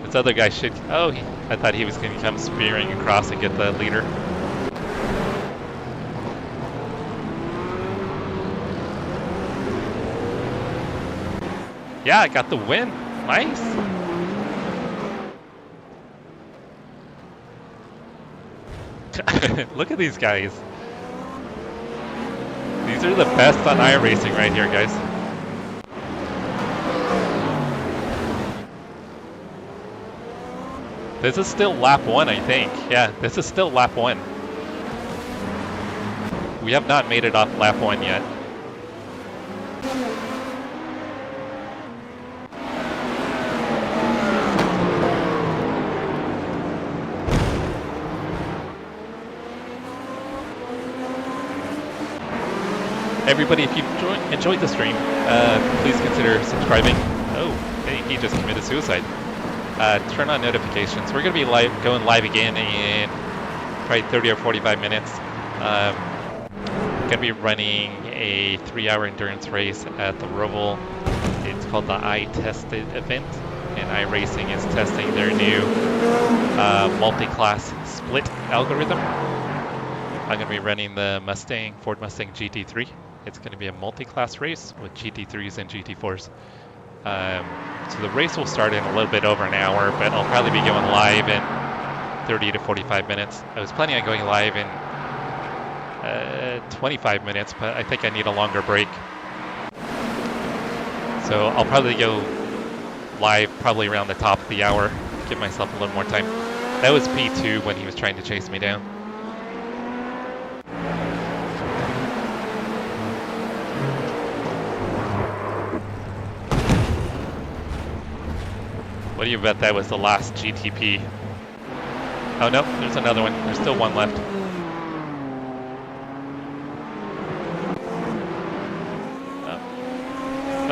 This other guy should... Oh, I thought he was going to come spearing across and get the leader. Yeah, I got the win. Nice. Look at these guys. These are the best on iRacing right here, guys. This is still lap 1, I think. Yeah, this is still lap 1. We have not made it off lap 1 yet. Everybody, if you enjoyed the stream, please consider subscribing. Oh, he just committed suicide. Turn on notifications. We're going to be going live again in probably 30 or 45 minutes. Going to be running a 3-hour endurance race at the Roval. It's called the iTested event, and iRacing is testing their new multi-class split algorithm. I'm going to be running the Ford Mustang GT3. It's going to be a multi-class race with GT3s and GT4s. So the race will start in a little bit over an hour, but I'll probably be going live in 30 to 45 minutes. I was planning on going live in 25 minutes, but I think I need a longer break. So I'll probably go live probably around the top of the hour, give myself a little more time. That was P2 when he was trying to chase me down. What do you bet that was the last GTP? Oh no, there's another one. There's still one left.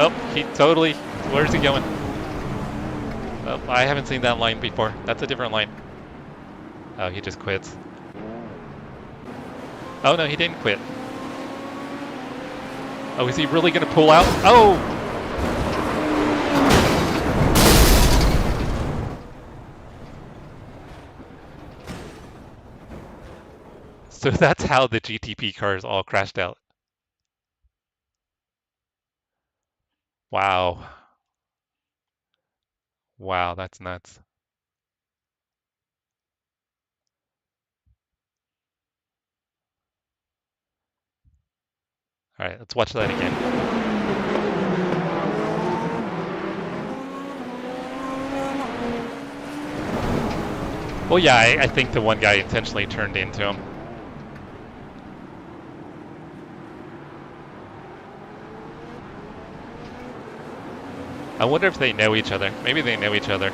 Oh, he totally... Where's he going? Oh, I haven't seen that line before. That's a different line. Oh, he just quits. Oh no, he didn't quit. Oh, is he really gonna pull out? Oh! So that's how the GTP cars all crashed out. Wow. Wow, that's nuts. All right, let's watch that again. Well, yeah, I think the one guy intentionally turned into him. I wonder if they know each other. Maybe they know each other.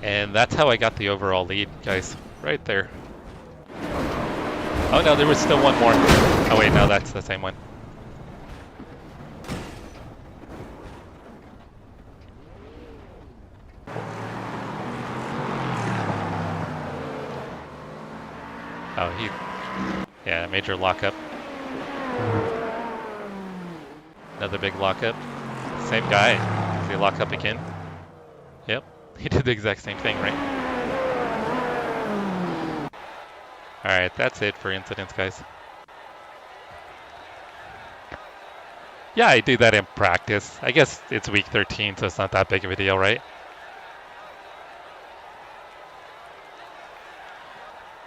And that's how I got the overall lead, guys. Right there. Oh no, there was still one more. Oh wait, no, that's the same one. Oh, yeah, major lockup. Another big lockup. Same guy. Does he lock up again? Yep, he did the exact same thing, right? Alright, that's it for incidents, guys. Yeah, I do that in practice. I guess it's week 13, so it's not that big of a deal, right?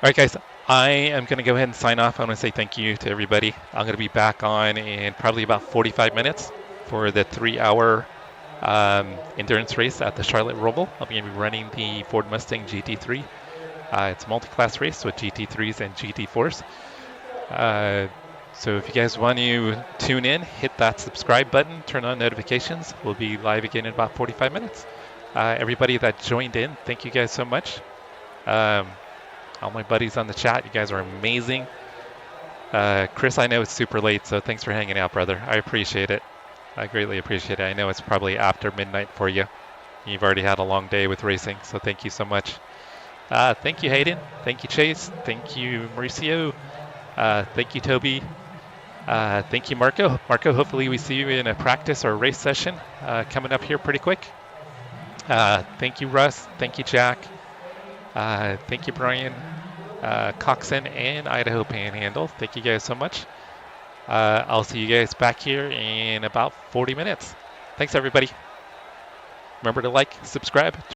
Alright, guys. I am going to go ahead and sign off. I want to say thank you to everybody. I'm going to be back on in probably about 45 minutes for the 3-hour endurance race at the Charlotte Roval. I'm going to be running the Ford Mustang GT3. It's a multi-class race with GT3s and GT4s. So if you guys want to tune in, hit that subscribe button, turn on notifications. We'll be live again in about 45 minutes. Everybody that joined in, thank you guys so much. All my buddies on the chat, you guys are amazing. Chris, I know it's super late, so thanks for hanging out, brother. I appreciate it. I greatly appreciate it. I know it's probably after midnight for you. You've already had a long day with racing, so thank you so much. Thank you, Hayden. Thank you, Chase. Thank you, Mauricio. Thank you, Toby. Thank you, Marco. Marco, hopefully we see you in a practice or race session coming up here pretty quick. Thank you, Russ. Thank you, Jack. Thank you, Brian, Coxon, and Idaho Panhandle. Thank you guys so much. I'll see you guys back here in about 40 minutes. Thanks, everybody. Remember to like, subscribe.